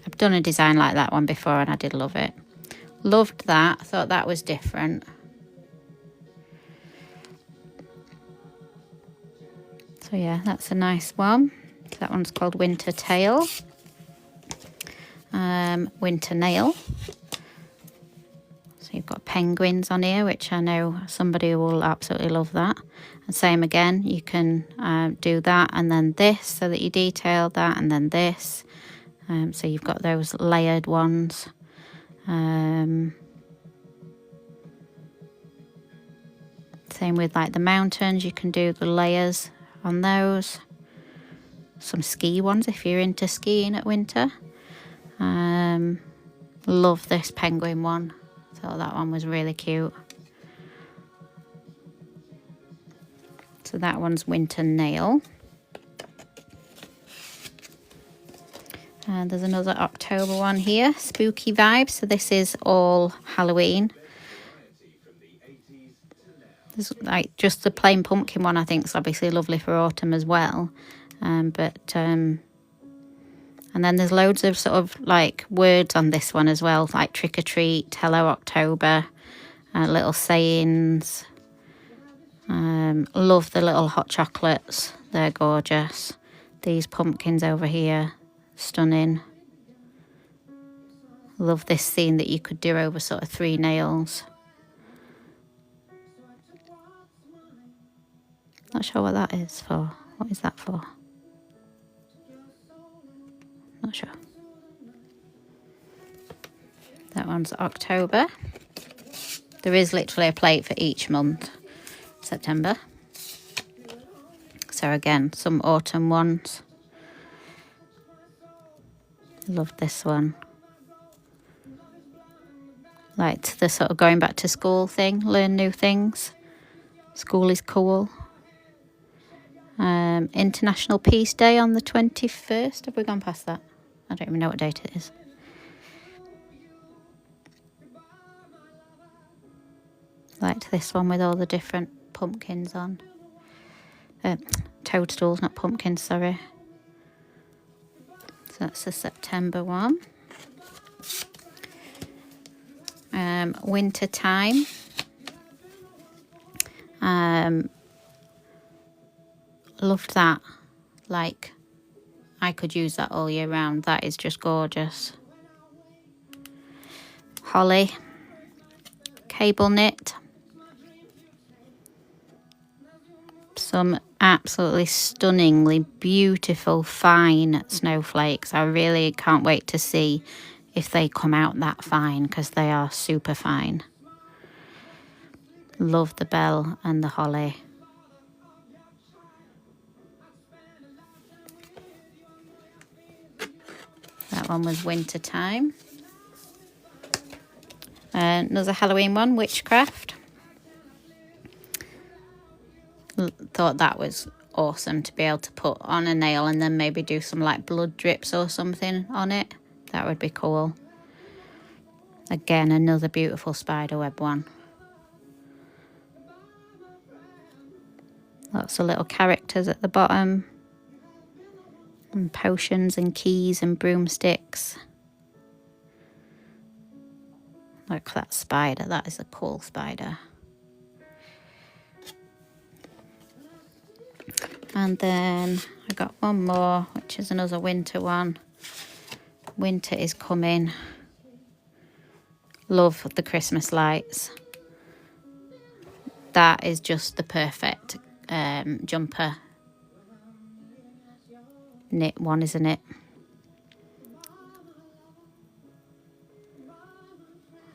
I've done a design like that one before and I did love it. Loved that. Thought that was different. So yeah, that's a nice one. That one's called Winter Tail. Winter Nail. So you've got penguins on here, which I know somebody will absolutely love that. And same again, you can do that and then this, so that you detail that, and then this. So you've got those layered ones. Same with like the mountains, you can do the layers on those. Some ski ones if you're into skiing at winter. Love this penguin one. Thought that one was really cute. So that one's Winter Nail. And there's another October one here, Spooky Vibes. So this is all Halloween. There's like just the plain pumpkin one I think is obviously lovely for autumn as well. And then there's loads of sort of like words on this one as well, like trick or treat, hello October, little sayings. Love the little hot chocolates, they're gorgeous. These pumpkins over here, stunning. Love this scene that you could do over sort of 3 nails. Not sure what that is for. What is that for? Not sure. That one's October. There is literally a plate for each month. September. So again, some autumn ones. Love this one. Like the sort of going back to school thing, learn new things. School is cool. International Peace Day on the 21st. Have we gone past that? I don't even know what date it is. Liked this one with all the different pumpkins on. Toadstools, not pumpkins, sorry. So that's the September one. Winter time. Loved that. Like, I could use that all year round. That is just gorgeous. Holly. Cable knit. Some absolutely stunningly beautiful fine snowflakes. I really can't wait to see if they come out that fine, because they are super fine. Love the bell and the holly. That one was winter time. Another Halloween one, witchcraft. Thought that was awesome to be able to put on a nail and then maybe do some like blood drips or something on it. That would be cool. Again, another beautiful spiderweb one. Lots of little characters at the bottom. And potions and keys and broomsticks. Look, that spider. That is a cool spider. And then I got one more, which is another winter one. Winter is coming. Love the Christmas lights. That is just the perfect jumper knit one, isn't it?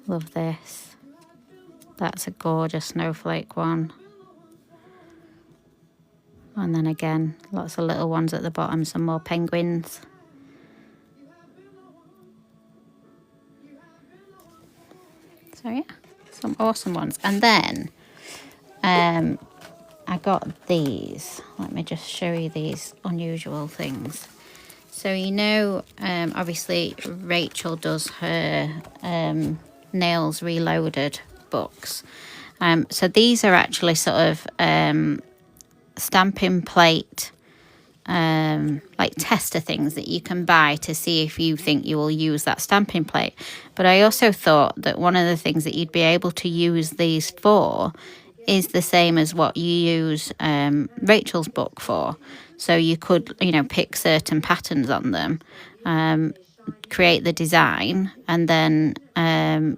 Love this. That's a gorgeous snowflake one. And then again, lots of little ones at the bottom, some more penguins. So yeah, some awesome ones. And then I got these. Let me just show you these unusual things. So you know, obviously Rachel does her Nails Reloaded books. So these are actually sort of stamping plate like tester things that you can buy to see if you think you will use that stamping plate. But I also thought that one of the things that you'd be able to use these for is the same as what you use Rachel's book for. So you could, you know, pick certain patterns on them, create the design, and then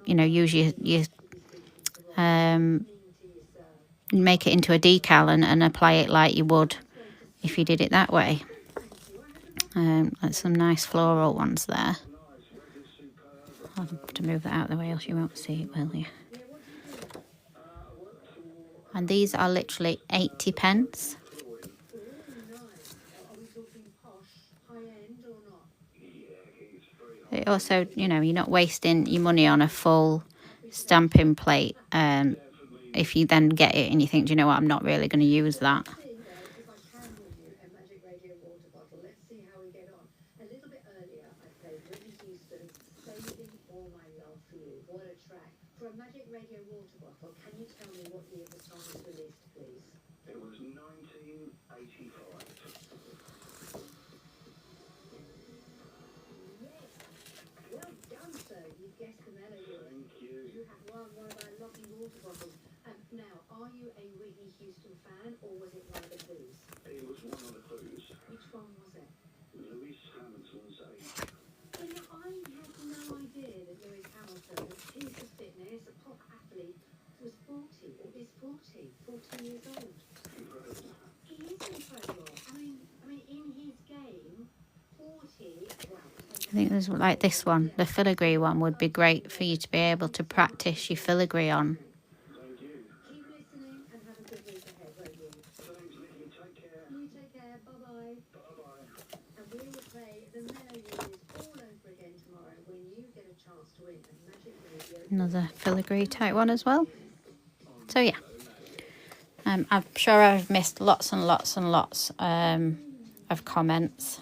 you know, use your make it into a decal and apply it like you would if you did it that way. There's some nice floral ones there. I'll have to move that out of the way, else you won't see it, will you? And these are literally 80 pence. It also, you know, you're not wasting your money on a full stamping plate. If you then get it and you think, do you know what, I'm not really going to use that. For a Magic Radio water bottle, can you tell me what year the song was released, please? It was 1985. Yes. Well done, sir. You guessed the melody. Thank you. You have won one of our lovely water bottles. Now, are you a Whitney Houston fan, or was it one of the Who's? It was one of the Who's. Which one was it? Lewis Hamilton's Age. You know, I had no idea that Lewis Hamilton, a piece of fitness, a pop athlete, was 40, or is 40 years old. Incredible. He is incredible. I mean, in his game, 40, wow. I think there's like this one, the filigree one would be great for you to be able to practice your filigree on. Thank you. Keep listening and have a good week ahead, won't you? Thanks, Nikki. Take care. You take care. Bye-bye. Bye-bye. And we will play the melodies all over again tomorrow when you get a chance to win a Magic Radio. Another filigree type one as well. So yeah, I'm sure I've missed lots and lots and lots of comments.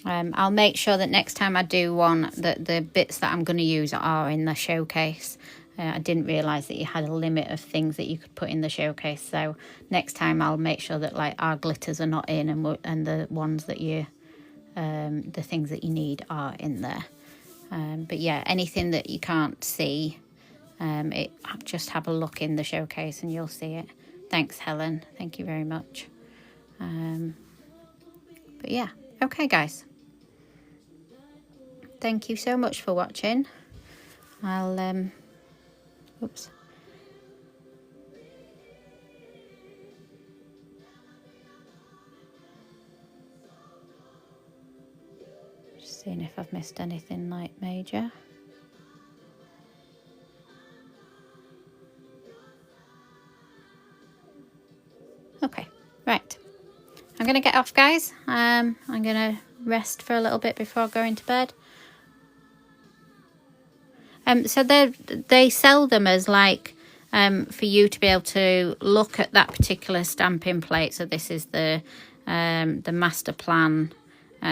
I'll make sure that next time I do one that the bits that I'm going to use are in the showcase. I didn't realise that you had a limit of things that you could put in the showcase, so next time I'll make sure that like our glitters are not in, and the ones that you the things that you need are in there. But yeah, anything that you can't see, just have a look in the showcase and you'll see it. Thanks, Helen. Thank you very much. But yeah, okay guys, thank you so much for watching. I'll oops, just seeing if I've missed anything like major. Okay, right, I'm gonna get off, guys. I'm gonna rest for a little bit before going to bed. So they sell them as like for you to be able to look at that particular stamping plate. So this is the master plan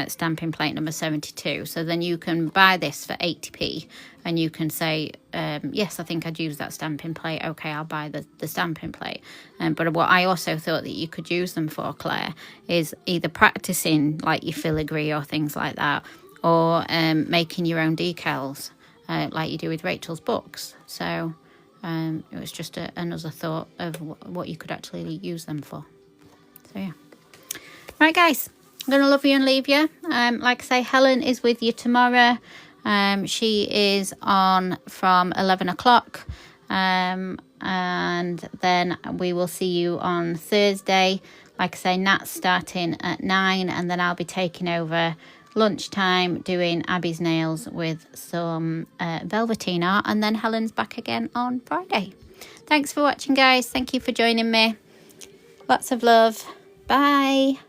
stamping plate number 72. So then you can buy this for 80p and you can say, yes, I think I'd use that stamping plate. Okay, I'll buy the stamping plate. But what I also thought that you could use them for, Claire, is either practicing like your filigree or things like that, or making your own decals like you do with Rachel's books. So it was just another thought of what you could actually use them for. So yeah. Right, guys, I'm going to love you and leave you. Like I say, Helen is with you tomorrow. She is on from 11 o'clock. And then we will see you on Thursday. Like I say, Nat's starting at 9, and then I'll be taking over lunchtime doing Abby's nails with some velveteen art, and then Helen's back again on Friday. Thanks for watching, guys. Thank you for joining me. Lots of love. Bye.